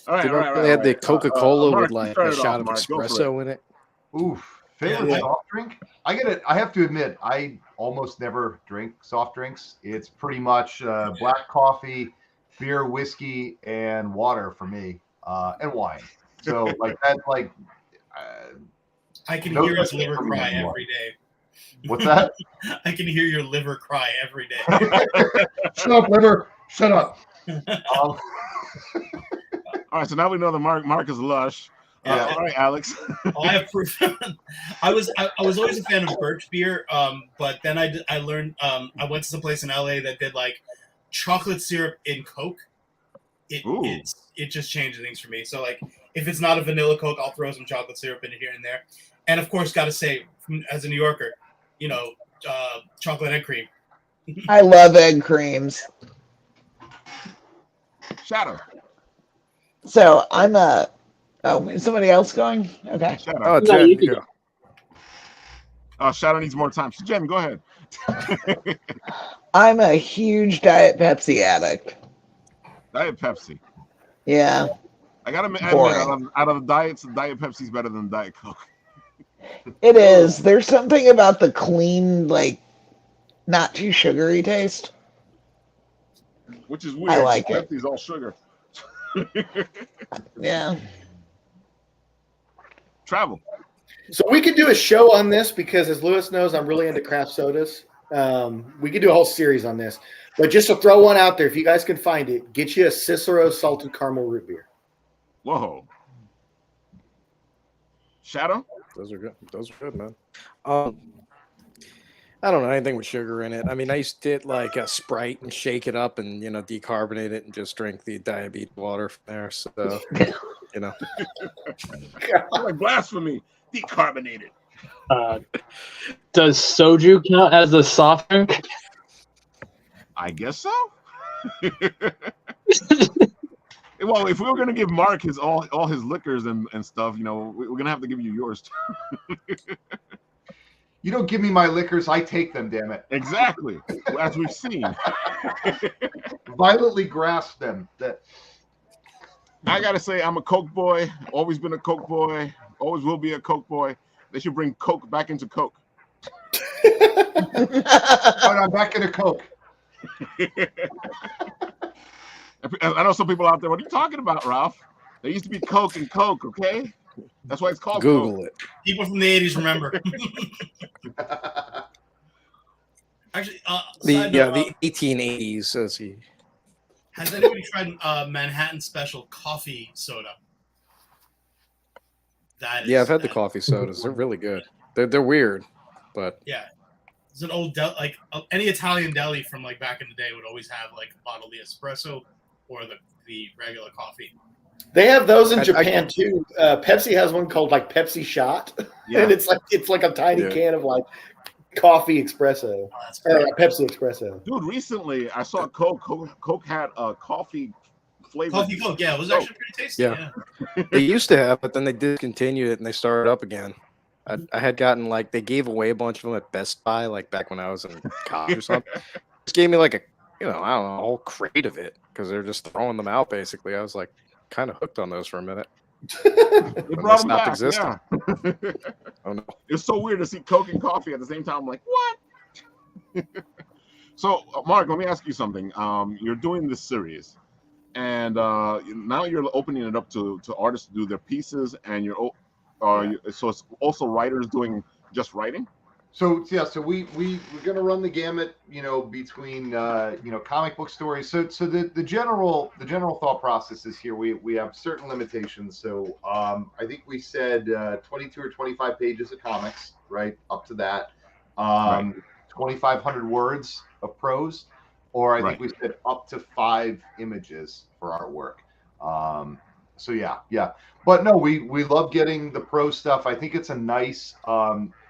All right, all right, They had the right. Coca-Cola Mark, with you like start a it shot off, of Mark. Go for espresso in it. Oof. Favorite Yeah. soft drink? I have to admit, I almost never drink soft drinks. It's pretty much black coffee, beer, whiskey, and water for me, and wine. So like that, like I can no hear his such liver for me cry anymore. every day. What's that? I can hear your liver cry every day. Shut up, liver. Shut up. All right, so now we know the Mark is lush. Yeah. All right, Alex. Oh, I have proof. I was always a fan of birch beer, but then I learned I went to some place in LA that did like chocolate syrup in Coke. It just changed things for me. So like if it's not a vanilla Coke, I'll throw some chocolate syrup in it here and there. And of course, got to say, as a New Yorker, you know, chocolate egg cream. I love egg creams. Shadow. So I'm a. Oh, is somebody else going? Okay. Shadow. Oh, No, Jen, you can go. Oh, Shadow needs more time. So Jen, go ahead. I'm a huge Diet Pepsi addict. Diet Pepsi. Yeah. I gotta admit, Boring. out of the diets, Diet Pepsi's better than Diet Coke. It is. There's something about the clean, like, not too sugary taste. Which is weird. I like it. Pepsi's all sugar. Yeah. Travel. So we could do a show on this because, as Lewis knows, I'm really into craft sodas. We could do a whole series on this. But just to throw one out there, if you guys can find it, get you a Cicero salted caramel root beer. Whoa. Shadow? Those are good. Those are good, man. I don't know anything with sugar in it. I mean, I used to get like a Sprite and shake it up and decarbonate it and just drink the diabetes water from there. So, Like blasphemy. Decarbonated. Does soju count as a soft drink? I guess so. Well, if we were gonna give Mark his all his liquors and stuff, we're gonna have to give you yours too. You don't give me my liquors, I take them, damn it. Exactly. As we've seen. Violently grasp them. That I gotta say, I'm a Coke boy. Always been a Coke boy. Always will be a Coke boy. They should bring Coke back into Coke. but I'm back in a Coke. I know some people out there. What are you talking about, Ralph? There used to be Coke and Coke. Okay, that's why it's called Google Coke. it. People from the 80s remember. Actually, The 1880s says he. Has anybody tried Manhattan Special coffee soda? Yeah, I've had the coffee sodas. They're really good. They're weird, but yeah, it's an old any Italian deli from like back in the day would always have like a bottle of the espresso or the regular coffee. They have those in Japan too. Pepsi has one called like Pepsi Shot, and it's like a tiny can of like coffee espresso or Pepsi espresso. Dude, recently I saw Coke had a coffee flavor. Coffee Coke, yeah, it was actually pretty tasty. Yeah. They used to have, but then they discontinued it and they started up again. I had gotten they gave away a bunch of them at Best Buy, like back when I was in college or something. Just gave me like a whole crate of it because they're just throwing them out basically. I was like kind of hooked on those for a minute. They brought them back. Existing. Yeah. Oh no. It's so weird to see Coke and coffee at the same time. I'm like, what? So, Mark, let me ask you something. You're doing this series, and now you're opening it up to artists to do their pieces, and so it's also writers doing just writing. So we're gonna run the gamut, between comic book stories. So the general thought process is here. We have certain limitations. So I think we said 22 or 25 pages of comics, right up to that. 2,500 words of prose, or I think we said up to 5 images for artwork. yeah. But no, we love getting the pro stuff. I think it's a nice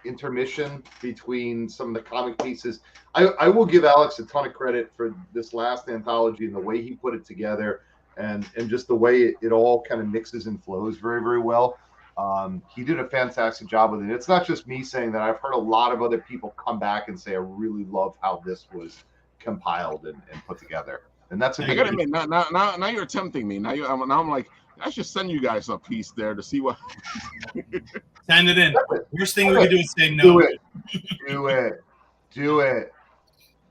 intermission between some of the comic pieces. I will give Alex a ton of credit for this last anthology and the way he put it together, and just the way it all kind of mixes and flows very, very well. He did a fantastic job with it. It's not just me saying that. I've heard a lot of other people come back and say, I really love how this was compiled and put together. And that's I gotta admit, now you're tempting me. Now I'm like, I should send you guys a piece there to see what. Send it in. Worst thing we can do is say no. Do it.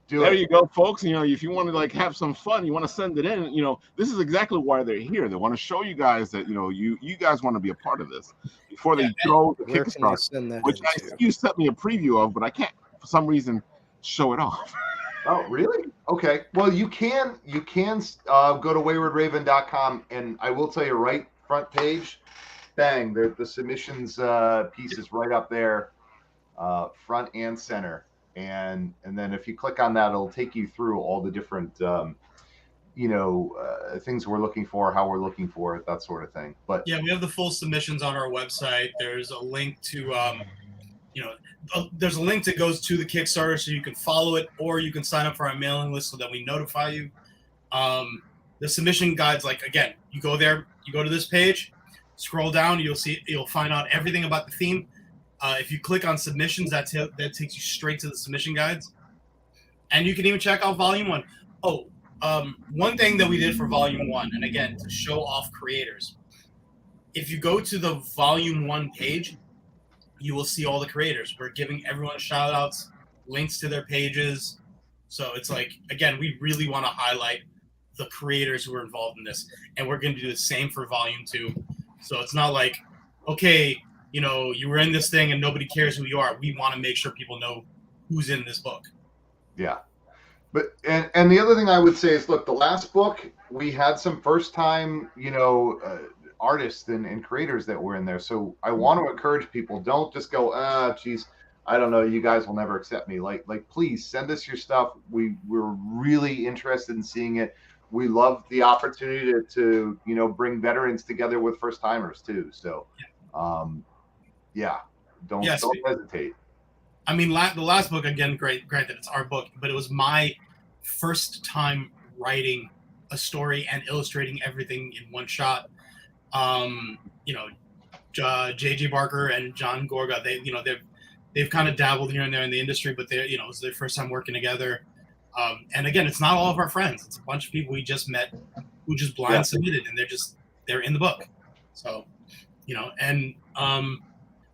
There you go, folks. If you want to like have some fun, you want to send it in. This is exactly why they're here. They want to show you guys that you guys want to be a part of this before they throw the Kickstarter, which I see you sent me a preview of, but I can't for some reason show it off. Oh, really? Okay. Well, you can go to waywardraven.com, and I will tell you, right front page, bang, the submissions piece is right up there, front and center. And then if you click on that, it'll take you through all the different things we're looking for, how we're looking for it, that sort of thing. But yeah, we have the full submissions on our website. There's a link to there's a link that goes to the Kickstarter, so you can follow it, or you can sign up for our mailing list so that we notify you. The submission guides, like, again, you go there, you go to this page, scroll down, you'll find out everything about the theme. If you click on submissions, that takes you straight to the submission guides, and you can even check out Volume 1. One thing that we did for Volume 1, and again, to show off creators, if you go to the Volume 1 page, you will see all the creators. We're giving everyone shout outs, links to their pages. So it's like, again, we really want to highlight the creators who are involved in this. And we're going to do the same for Volume 2. So it's not like, okay, you were in this thing and nobody cares who you are. We want to make sure people know who's in this book. Yeah. But and the other thing I would say is, look, the last book, we had some first time, artists and creators that were in there. So I want to encourage people, don't just go, geez, I don't know, you guys will never accept me. Like please send us your stuff. We're really interested in seeing it. We love the opportunity to bring veterans together with first timers too. So don't hesitate. I mean, the last book, again, granted it's our book, but it was my first time writing a story and illustrating everything in one shot. J.J. Barker and John Gorga, they've kind of dabbled here and there in the industry, but it was their first time working together. And again, it's not all of our friends. It's a bunch of people we just met who just blind submitted, and they're in the book. So, and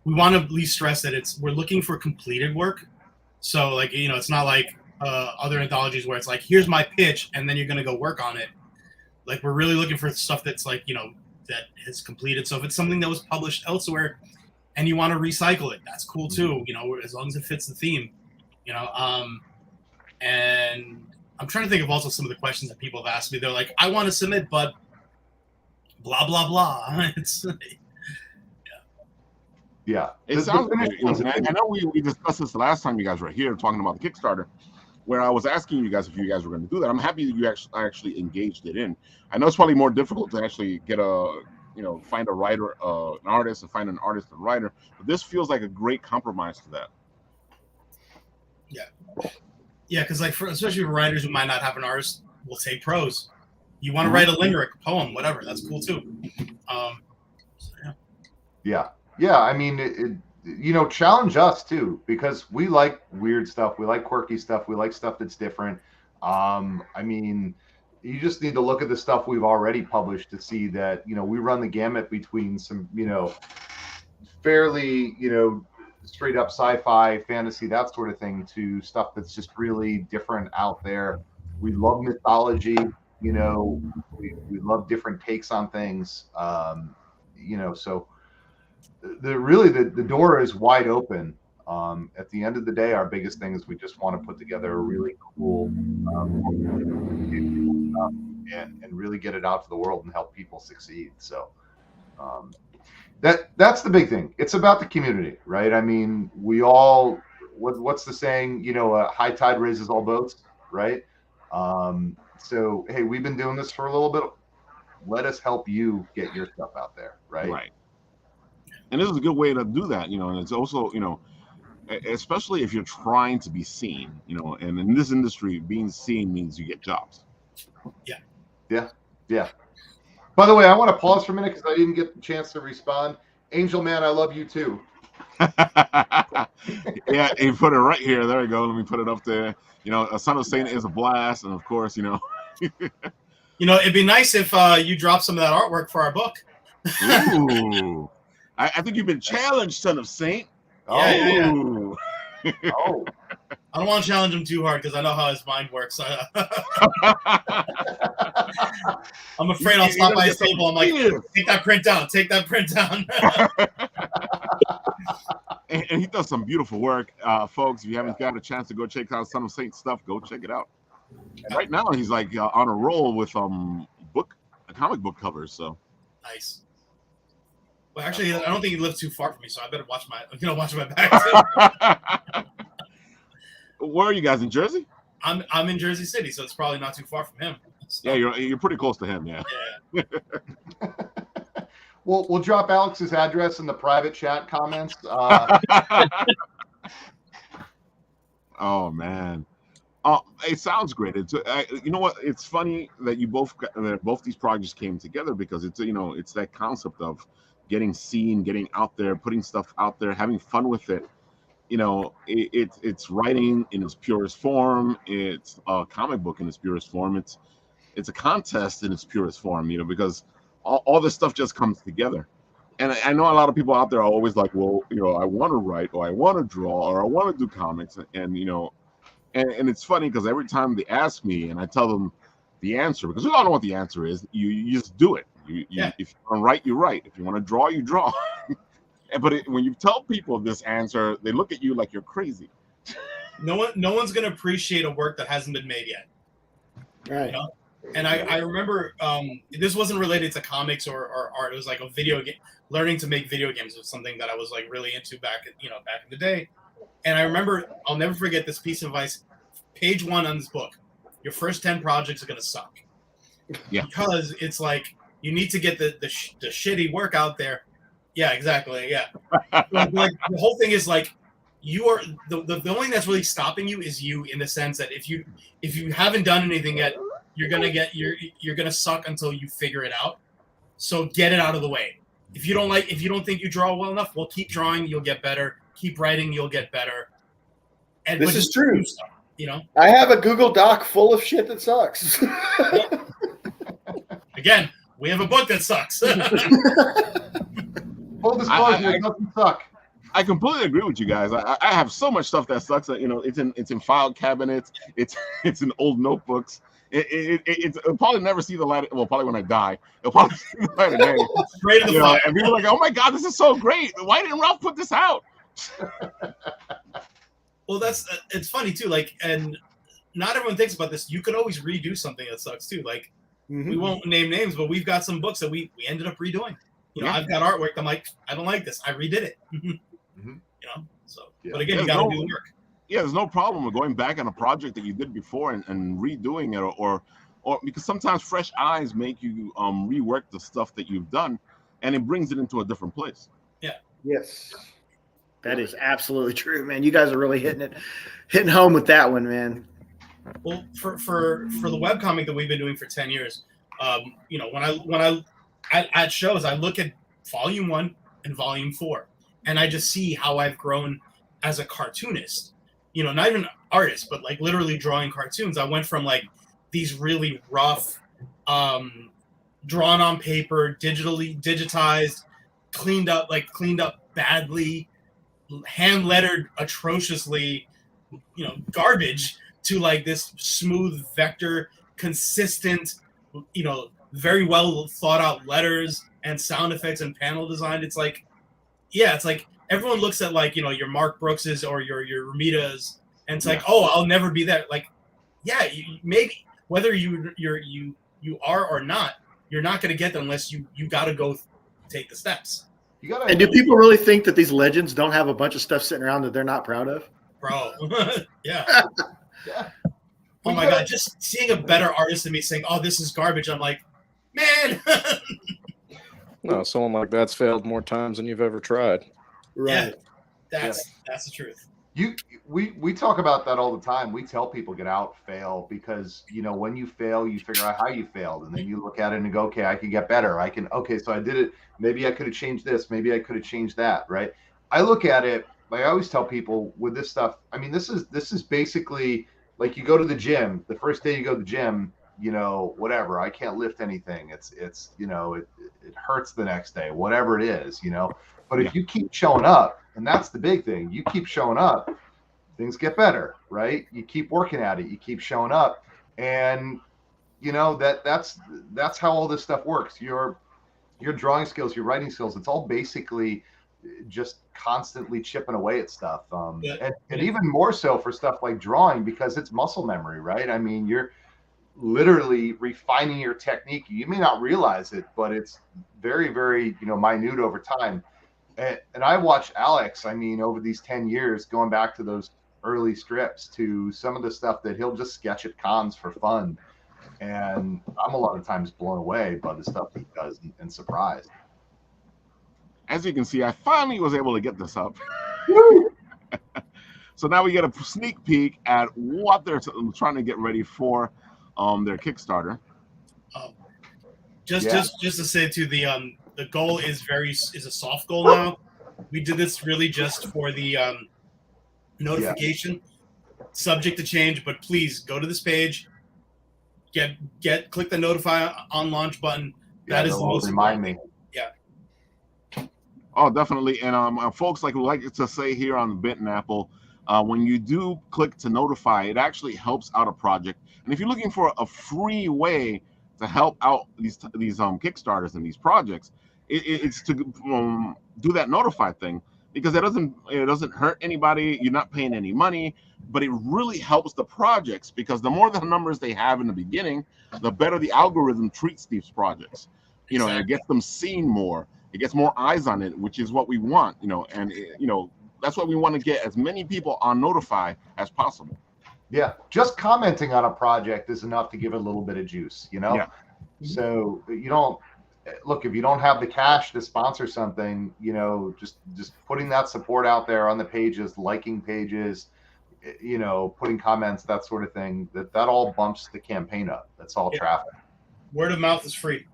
we want to at least stress that we're looking for completed work. So it's not like other anthologies where it's like, here's my pitch, and then you're going to go work on it. Like, we're really looking for stuff that's like, that has completed. So if it's something that was published elsewhere and you want to recycle it, that's cool too, as long as it fits the theme, and I'm trying to think of also some of the questions that people have asked me. They're like, I want to submit, but blah, blah, blah. It's It sounds good. I know we discussed this the last time you guys were here talking about the Kickstarter, where I was asking you guys if you guys were going to do that. I'm happy that you actually engaged it in. I know it's probably more difficult to actually get find a writer, an artist, and find an artist and writer. But this feels like a great compromise to that. Yeah, because especially for writers who might not have an artist, we'll take prose. You want to write a limerick, poem, whatever, that's cool too. Yeah. I mean, challenge us too, because we like weird stuff. We like quirky stuff. We like stuff that's different. I mean, you just need to look at the stuff we've already published to see that, we run the gamut between some, fairly, straight up sci-fi, fantasy, that sort of thing, to stuff that's just really different out there. We love mythology, we love different takes on things, so the door is wide open. At the end of the day, our biggest thing is we just want to put together a really cool and really get it out to the world and help people succeed. So that's the big thing. It's about the community, right? I mean, we all, what's the saying? High tide raises all boats, right? So hey, we've been doing this for a little bit Let us help you get your stuff out there, right? Right. And this is a good way to do that, and it's also, especially if you're trying to be seen, and in this industry, being seen means you get jobs. Yeah. By the way, I want to pause for a minute because I didn't get the chance to respond. Angel Man, I love you too. Yeah, he put it right here. There we go. Let me put it up there. A Son of Saint is a blast, and of course, it'd be nice if you drop some of that artwork for our book. Ooh. I think you've been challenged, Son of Saint. Yeah. Oh. I don't want to challenge him too hard because I know how his mind works. I'm afraid I'll stop by his table. I'm like, take that print down. Take that print down. And he does some beautiful work, folks. If you haven't got a chance to go check out Son of Saint stuff, go check it out. And right now, he's like on a roll with comic book covers. So nice. Well, actually, I don't think he lives too far from me, so I better watch my back too. Where are you guys, in Jersey? I'm in Jersey City, so it's probably not too far from him. So. Yeah, you're pretty close to him. Yeah. We'll drop Alex's address in the private chat comments. Oh man, it sounds great. You know what? It's funny that both these projects came together because it's that concept of getting seen, getting out there, putting stuff out there, having fun with it. It's writing in its purest form. It's a comic book in its purest form. It's a contest in its purest form. Because all this stuff just comes together. And I know a lot of people out there are always like, well, I want to write, or I want to draw, or I want to do comics, and it's funny because every time they ask me and I tell them the answer, because we all know what the answer is, you just do it. If you want to write, you write. If you want to draw, you draw. But when you tell people this answer, they look at you like you're crazy. No one's gonna appreciate a work that hasn't been made yet. Right. And I remember this wasn't related to comics or art. It was like a video game. Learning to make video games was something that I was like really into back in the day. And I remember, I'll never forget this piece of advice. Page 1 on this book. Your first 10 projects are gonna suck. Yeah. Because it's like you need to get the shitty work out there. Yeah, exactly. Yeah. Like the whole thing is like you are the only thing that's really stopping you is you, in the sense that if you haven't done anything yet, you're gonna suck until you figure it out. So get it out of the way. If you don't think you draw well enough, well, keep drawing, you'll get better. Keep writing, you'll get better. And this is true. Stuff, I have a Google Doc full of shit that sucks. Again, we have a book that sucks. Full disclosure, it doesn't suck. I completely agree with you guys. I have so much stuff that sucks. That, it's in file cabinets. It's in old notebooks. It'll probably never see the light. Well, probably when I die, it'll probably see the light of day. Straight to the fire. And people are like, "Oh my God, this is so great! Why didn't Ralph put this out?" Well, it's funny too. Like, and not everyone thinks about this. You could always redo something that sucks too. Like, we won't name names, but we've got some books that we ended up redoing. I've got artwork. I'm like, I don't like this. I redid it. So, but again, you got to do the work. Yeah, there's no problem with going back on a project that you did before and redoing it, or because sometimes fresh eyes make you rework the stuff that you've done, and it brings it into a different place. Yeah. Yes. That is absolutely true, man. You guys are really hitting home with that one, man. Well, for the webcomic that we've been doing for 10 years, when I at shows, I look at volume 1 and volume 4, and I just see how I've grown as a cartoonist. Not even artist, but like literally drawing cartoons. I went from like these really rough, drawn on paper, digitized, cleaned up badly, hand lettered atrociously, garbage, to like this smooth vector, consistent, very well thought out letters and sound effects and panel design. It's like everyone looks at like, your Mark Brookses or your Ramitas, and it's like, oh, I'll never be that. Like, yeah, maybe whether you are or not, you're not going to get there unless you got to go take the steps. And do people really think that these legends don't have a bunch of stuff sitting around that they're not proud of? Bro, yeah. Oh my God, just seeing a better artist than me saying, oh, this is garbage. I'm like, man. No, someone like that's failed more times than you've ever tried. Right. Yeah, that's the truth. We talk about that all the time. We tell people get out, fail, because when you fail, you figure out how you failed, and then you look at it and go, okay, I can get better. So I did it. Maybe I could have changed this. Maybe I could have changed that. Right. I look at it like I always tell people with this stuff. I mean, this is basically like you go to the gym. The first day you go to the gym, whatever. I can't lift anything. It hurts the next day, whatever it is, But if you keep showing up, and that's the big thing, you keep showing up, things get better, right? You keep working at it, you keep showing up, and that's how all this stuff works. Your drawing skills, your writing skills, it's all basically just constantly chipping away at stuff. And even more so for stuff like drawing, because it's muscle memory, right? I mean, you're literally refining your technique. You may not realize it, but it's very, very, minute over time. And I watched Alex, over these 10 years, going back to those early strips to some of the stuff that he'll just sketch at cons for fun. And I'm a lot of times blown away by the stuff he does and surprised. As you can see, I finally was able to get this up. So now we get a sneak peek at what they're trying to get ready for their Kickstarter. Just to say too, the goal is a soft goal now. We did this really just for the notification, subject to change. But please go to this page, click the notify on launch button. That is the most remind me. Yeah. Oh, definitely. And folks, like we like to say here on the Bent and Apple, when you do click to notify, it actually helps out a project. And if you're looking for a free way to help out these Kickstarters and these projects, it's to do that notify thing, because it doesn't hurt anybody. You're not paying any money, but it really helps the projects, because the more the numbers they have in the beginning, the better the algorithm treats these projects. And it gets them seen more. It gets more eyes on it, which is what we want. And that's what we want to get as many people on notify as possible. Yeah, just commenting on a project is enough to give it a little bit of juice, Yeah. So you don't look, if you don't have the cash to sponsor something, just putting that support out there on the pages, liking pages, putting comments, that sort of thing, that all bumps the campaign up. That's all traffic. Word of mouth is free.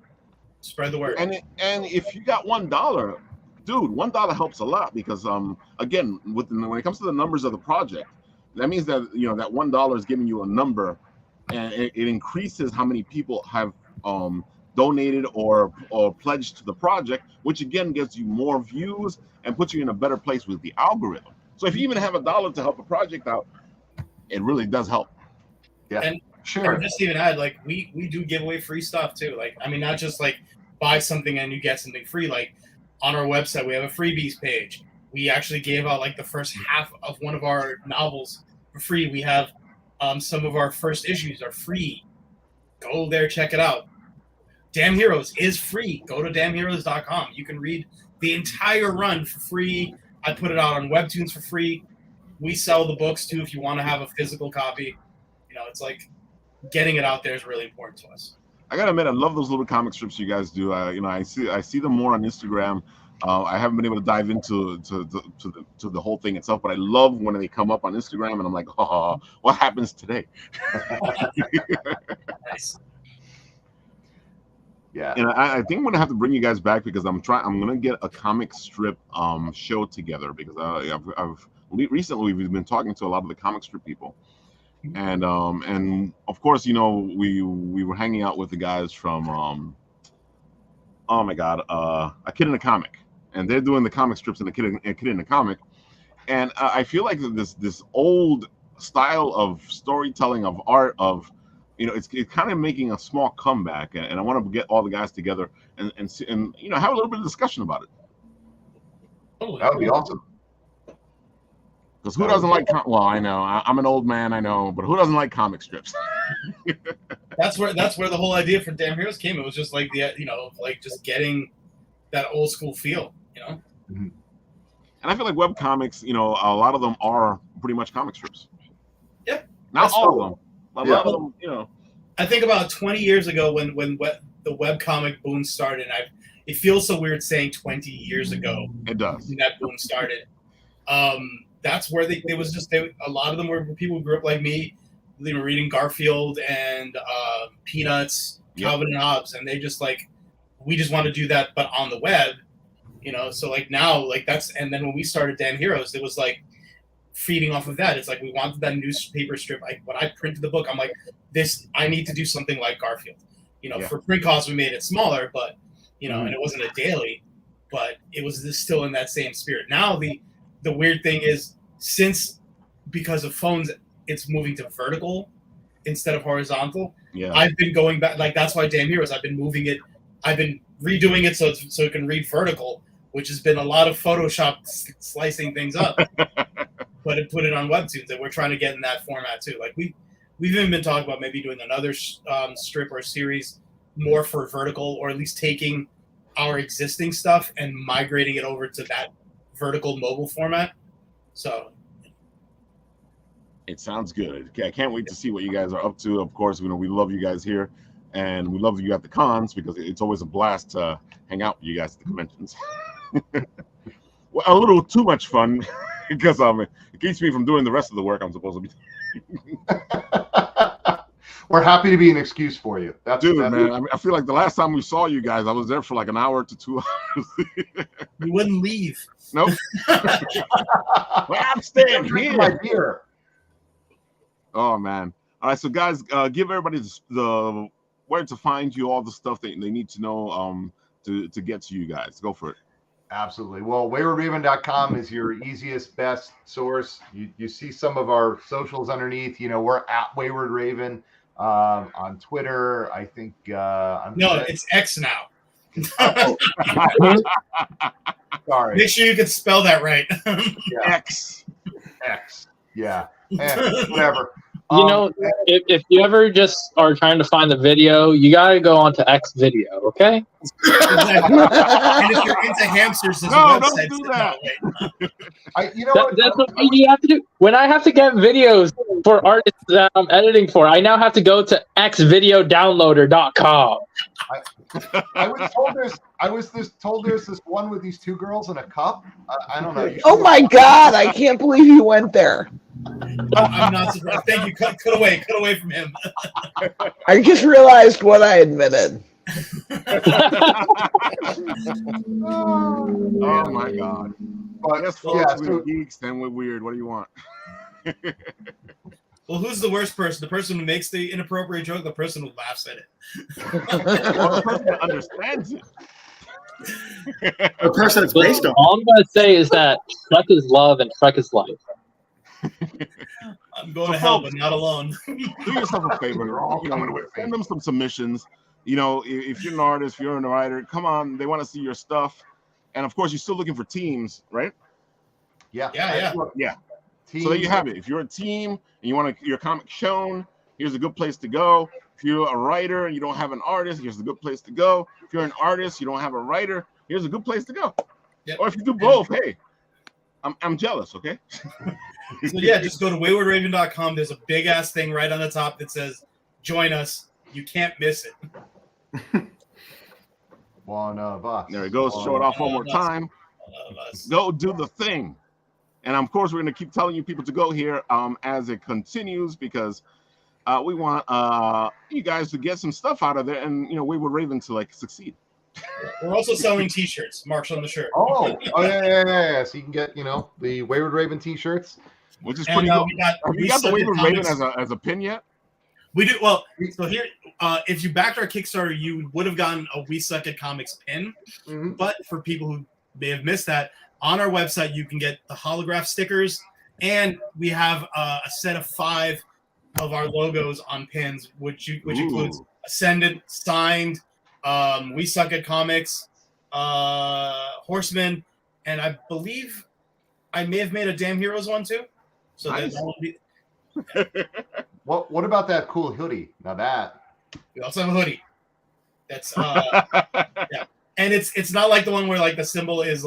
Spread the word. And if you got $1, dude, $1 helps a lot, because again, when it comes to the numbers of the project, that means that that $1 is giving you a number, and it increases how many people have donated or pledged to the project, which again gives you more views and puts you in a better place with the algorithm. So if you even have $1 to help a project out, it really does help. Yeah, and sure. And just even add, like, we do give away free stuff too. Like, not just like buy something and you get something free. Like, on our website, we have a freebies page. We actually gave out like the first half of one of our novels for free. We have some of our first issues are free. Go there, check it out. Damn Heroes is free. Go to damnheroes.com. You can read the entire run for free. I put it out on Webtoons for free. We sell the books too if you want to have a physical copy. It's like getting it out there is really important to us. I gotta admit, I love those little comic strips you guys do. I see them more on Instagram. I haven't been able to dive into the whole thing itself, but I love when they come up on Instagram, and I'm like, oh, what happens today? Nice. Yeah. And I think I'm gonna have to bring you guys back, because I'm gonna get a comic strip show together, because recently we've been talking to a lot of the comic strip people, and of course we were hanging out with the guys from oh my god, A Kid in a Comic, and they're doing the comic strips in A Kid in a Comic, and I feel like this old style of storytelling, of art, of it's kind of making a small comeback, and I want to get all the guys together and have a little bit of discussion about it. That would be awesome. Because who doesn't like? Well, I know I'm an old man, I know, but who doesn't like comic strips? That's where the whole idea for Damn Heroes came. It was just like like just getting that old school feel, Mm-hmm. And I feel like web comics, a lot of them are pretty much comic strips. Yeah, not all of them. A lot of them, I think about 20 years ago when the the webcomic boom started. It feels so weird saying 20 years ago. It does. When that boom started. That's where a lot of them were people who grew up like me, reading Garfield and Peanuts, Calvin and Hobbes, and they just like, we just want to do that, but on the web, So like now, like that's, and then when we started Damn Heroes, it was like feeding off of that. It's like we wanted that newspaper strip. Like when I printed the book, I'm like, I need to do something like Garfield. For print costs, we made it smaller, but and it wasn't a daily, but it was still in that same spirit. Now the weird thing is, because of phones, it's moving to vertical instead of horizontal. Yeah. I've been going back, like that's why Damn Heroes, I've been moving it. I've been redoing it so it can read vertical, which has been a lot of Photoshop slicing things up. But it put it on Webtoons, and we're trying to get in that format too. Like we've even been talking about maybe doing another strip or series more for vertical, or at least taking our existing stuff and migrating it over to that vertical mobile format. So it sounds good. I can't wait to see what you guys are up to. Of course, we love you guys here, and we love you at the cons because it's always a blast to hang out with you guys at the conventions. Well, a little too much fun because it keeps me from doing the rest of the work I'm supposed to be doing. We're happy to be an excuse for you. Man. I feel like the last time we saw you guys, I was there for like an hour to 2 hours. We wouldn't leave. Nope. Well, I'm staying here. My beer. Oh man! All right, so guys, give everybody the where to find you, all the stuff that they need to know to get to you guys. Go for it. Absolutely. Well, WaywardRaven.com is your easiest, best source. You see some of our socials underneath. We're at Wayward Raven on Twitter. I think. It's X now. Sorry. Make sure you can spell that right. X. Yeah. Whatever. If you ever just are trying to find the video, you gotta go onto X Video, okay? And if you're into hamsters, there's don't do that. That's what you have to do. When I have to get videos for artists that I'm editing for, I now have to go to xvideodownloader.com. I was told there's this one with these two girls in a cup. I don't know. Oh my God! I can't believe you went there. I'm not surprised. Thank you. Cut away from him. I just realized what I admitted. Oh my God! But that's we're geeks, then we're weird. What do you want? Well, who's the worst person? The person who makes the inappropriate joke, the person who laughs at it? Or the person that understands it. The person it's based on. All I'm going to say is that Shrek is love and Shrek is life. I'm going to hell, but not alone. Do yourself a favor. They're all coming away. Send them some submissions. If you're an artist, if you're a writer, come on. They want to see your stuff. And, of course, you're still looking for teams, right? Yeah. Team. So there you have it. If you're a team and you want your comic shown, here's a good place to go. If you're a writer and you don't have an artist, here's a good place to go. If you're an artist, you don't have a writer, here's a good place to go. Yep. Or if you do both, hey, I'm jealous, okay? So yeah, just go to waywardraven.com. There's a big ass thing right on the top that says join us. You can't miss it. One of us. There it goes. Show it off one more time. Go do the thing. And of course, we're going to keep telling you people to go here as it continues because we want you guys to get some stuff out of there and, Wayward Raven to succeed. We're also selling T-shirts. Mark's on the shirt. Oh, yeah. So you can get, the Wayward Raven T-shirts. Which is pretty cool. Have you got the Wayward Raven as a pin yet? We do. Well, so here, if you backed our Kickstarter, you would have gotten a We Suck at Comics pin. Mm-hmm. But for people who may have missed that, on our website, you can get the holograph stickers, and we have a set of 5 of our logos on pins, which includes Ascendant, Signed, We Suck at Comics, Horseman, and I believe I may have made a Damn Heroes one too. So nice. That will be. What about that cool hoodie? Now that we also have a hoodie. That's yeah. And it's not like the one where the symbol is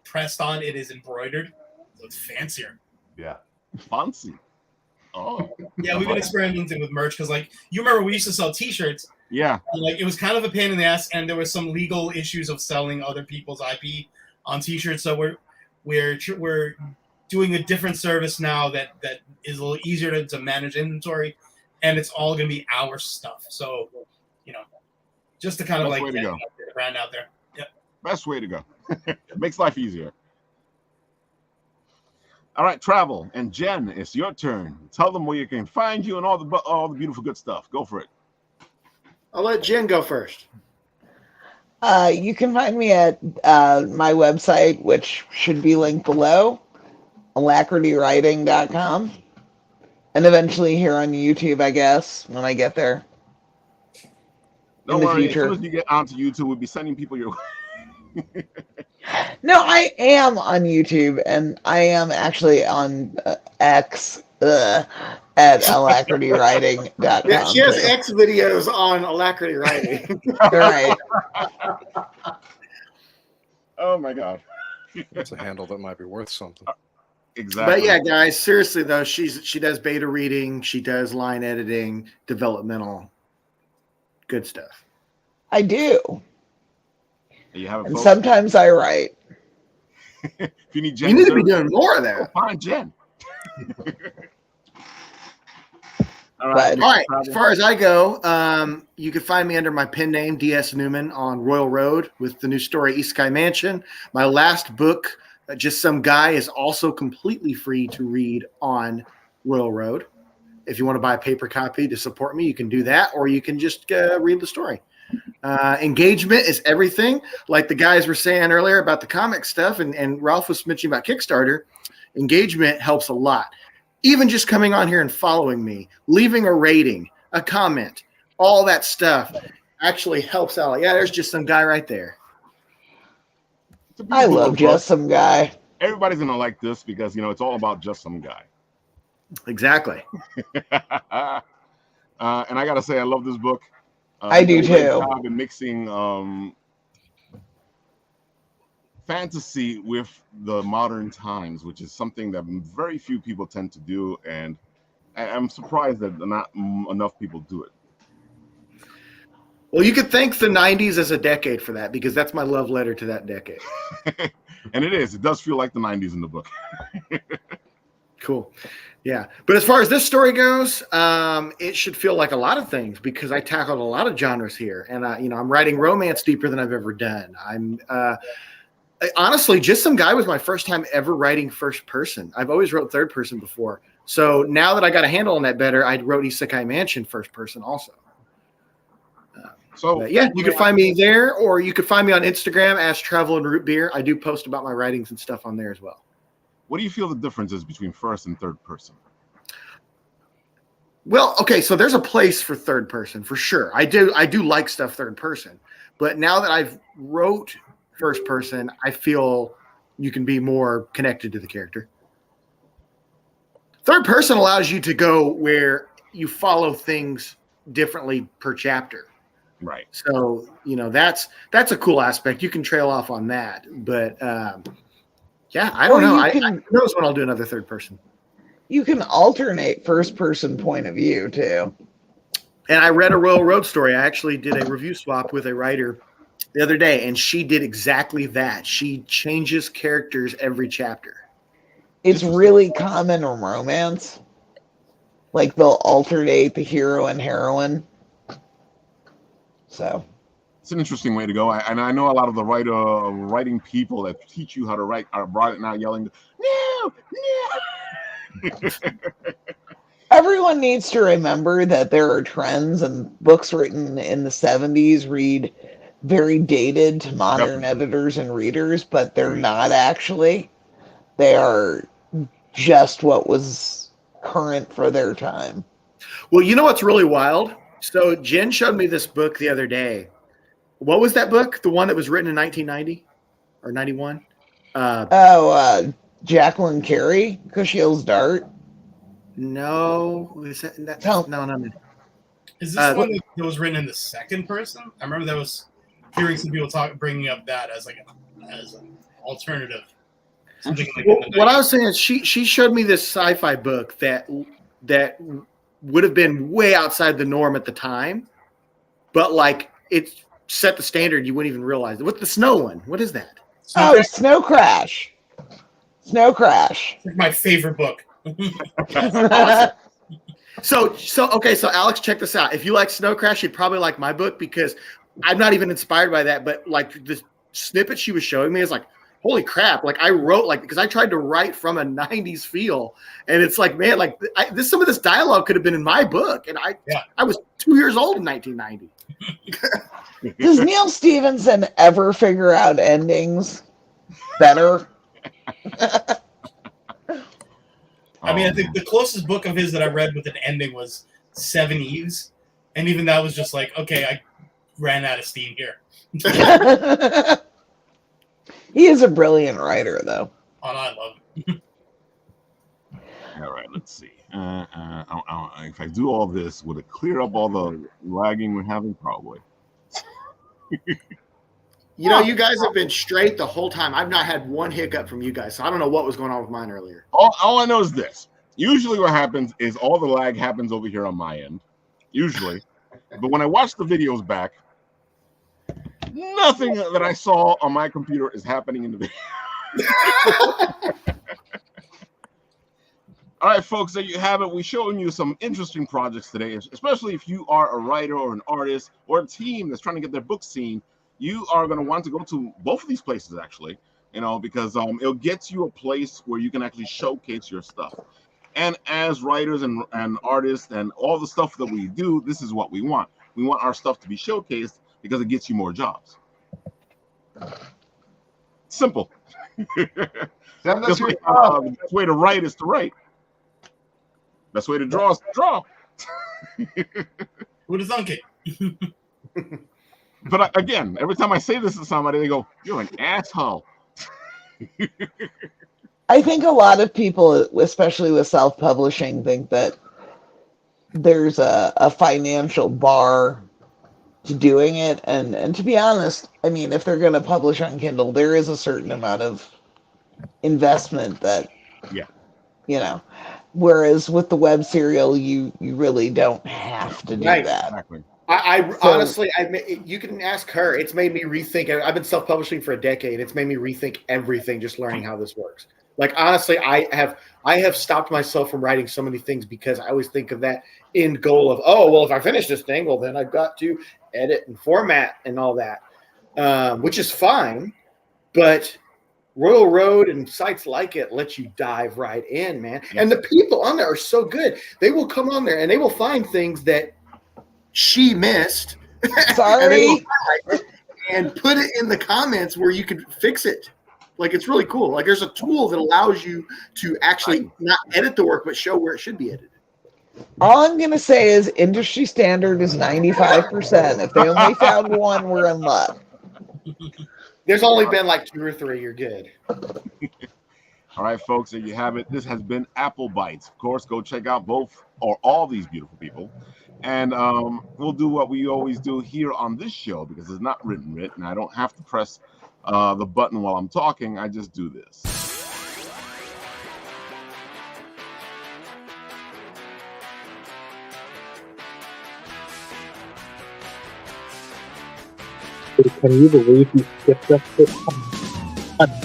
pressed on. It is embroidered, so it's fancier. Yeah, fancy. Oh, yeah. We've been experimenting with merch because you remember we used to sell T-shirts, Yeah. Like it was kind of a pain in the ass, and there was some legal issues of selling other people's IP on T-shirts. So we're doing a different service now that is a little easier to manage inventory, and it's all going to be our stuff. So, just to kind of Best way to go. Get the brand out there. Yep. Best way to go. Makes life easier. All right, Travel and Jen, it's your turn. Tell them where you can find you and all the beautiful good stuff. Go for it. I'll let Jen go first. You can find me at my website, which should be linked below, alacritywriting.com, and eventually here on YouTube, I guess, when I get there. Don't worry, as soon as you get onto YouTube, we'll be sending people your way. No, I am on YouTube, and I am actually on X at alacritywriting.com. Yeah, she has X videos on Alacrity Writing. Right. Oh my God. It's a handle that might be worth something. Exactly. But yeah, guys, seriously though, she does beta reading, she does line editing, developmental, good stuff. I do. You have and sometimes I write. If you need Jen, you need to be doing more of that. Find Jen. All right. As far as I go, you can find me under my pen name, D.S. Newman, on Royal Road with the new story, Isekai Mansion. My last book, Just Some Guy, is also completely free to read on Royal Road. If you want to buy a paper copy to support me, you can do that, or you can just read the story. Engagement is everything. Like the guys were saying earlier about the comic stuff, and Ralph was mentioning about Kickstarter. Engagement helps a lot. Even just coming on here and following me, leaving a rating, a comment, all that stuff actually helps out. Yeah, there's Just Some Guy right there. I love Just Some Guy. Everybody's going to like this because, it's all about Just Some Guy. Exactly. And I got to say, I love this book. I do too. I've been mixing fantasy with the modern times, which is something that very few people tend to do, and I'm surprised that not enough people do it. Well, you could thank the 90s as a decade for that, because that's my love letter to that decade. And it is. It does feel like the 90s in the book. Cool. Yeah. But as far as this story goes, it should feel like a lot of things because I tackled a lot of genres here. And, I'm writing romance deeper than I've ever done. Honestly, Just Some Guy was my first time ever writing first person. I've always wrote third person before. So now that I got a handle on that better, I wrote Isekai Mansion first person also. You can find me there, or you could find me on Instagram as Travel and RootBeer. I do post about my writings and stuff on there as well. What do you feel the difference is between first and third person? Well, okay, so there's a place for third person for sure. I do like stuff third person, but now that I've wrote first person, I feel you can be more connected to the character. Third person allows you to go where you follow things differently per chapter. Right. So, that's a cool aspect. You can trail off on that, but I don't know. I knows when I'll do another third person. You can alternate first person point of view too. And I read a Royal Road story. I actually did a review swap with a writer the other day, and she did exactly that. She changes characters every chapter. It's really common in romance. Like they'll alternate the hero and heroine. So it's an interesting way to go. I know a lot of the writing people that teach you how to write are brought it now yelling, no. Everyone needs to remember that there are trends, and books written in the 70s read very dated to modern editors and readers, but they're not actually. They are just what was current for their time. Well, you know what's really wild? So Jen showed me this book the other day. What was that book? The one that was written in 1990 or 91? Jacqueline Carey, Kushiel's Dart. No. No. Is this one that was written in the second person? I remember that was hearing some people bringing up that as an alternative. Something like what I was saying is she showed me this sci-fi book that would have been way outside the norm at the time, but like it set the standard. You wouldn't even realize it. What's the snow one? What is that? Snow Crash. Snow Crash. My favorite book. Awesome. So okay, so Alex, check this out. If you like Snow Crash, you'd probably like my book because I'm not even inspired by that, but like the snippet she was showing me is like, holy crap. Like I wrote because I tried to write from a 90s feel, and it's like, man, like some of this dialogue could have been in my book. And I was 2 years old in 1990. Does Neil Stephenson ever figure out endings better? I mean, I think the closest book of his that I read with an ending was Seven Eves. And even that was just like, okay, I ran out of steam here. He is a brilliant writer, though. Oh, no, I love him. All right, let's see. If I do all this, would it clear up all the lagging we're having? Probably. You know, you guys have been straight the whole time. I've not had one hiccup from you guys, so I don't know what was going on with mine earlier. All I know is this. Usually what happens is all the lag happens over here on my end. Usually. But when I watch the videos back, nothing that I saw on my computer is happening in the video. All right, folks, there you have it. We're showing you some interesting projects today, especially if you are a writer or an artist or a team that's trying to get their book seen. You are going to want to go to both of these places, actually, because it'll get you a place where you can actually showcase your stuff. And as writers and artists and all the stuff that we do, this is what we want. We want our stuff to be showcased because it gets you more jobs. Simple. The best way to write is to write. Best way to draw is to draw. Who'd have thunk it? But again, every time I say this to somebody, they go, "You're an asshole." I think a lot of people, especially with self-publishing, think that there's a financial bar to doing it. And to be honest, I mean, if they're going to publish on Kindle, there is a certain amount of investment that, whereas with the web serial, you really don't have to do that. Exactly. Honestly, you can ask her. It's made me rethink. I've been self-publishing for a decade. It's made me rethink everything, just learning how this works. Like, honestly, I have stopped myself from writing so many things because I always think of that end goal of, if I finish this thing, well, then I've got to edit and format and all that, which is fine. But Royal Road and sites like it let you dive right in, man. Yeah. And the people on there are so good. They will come on there and they will find things that she missed. Sorry. and put it in the comments where you can fix it. Like, it's really cool. Like, there's a tool that allows you to actually not edit the work, but show where it should be edited. All I'm going to say is industry standard is 95%. If they only found one, we're in luck. There's only been like 2 or 3. You're good. All right, folks, there you have it. This has been Apple Bites. Of course, go check out both or all these beautiful people. And we'll do what we always do here on this show because it's not written. I don't have to press the button while I'm talking. I just do this. Can you believe you skipped us this time?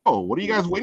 Oh, what are you guys waiting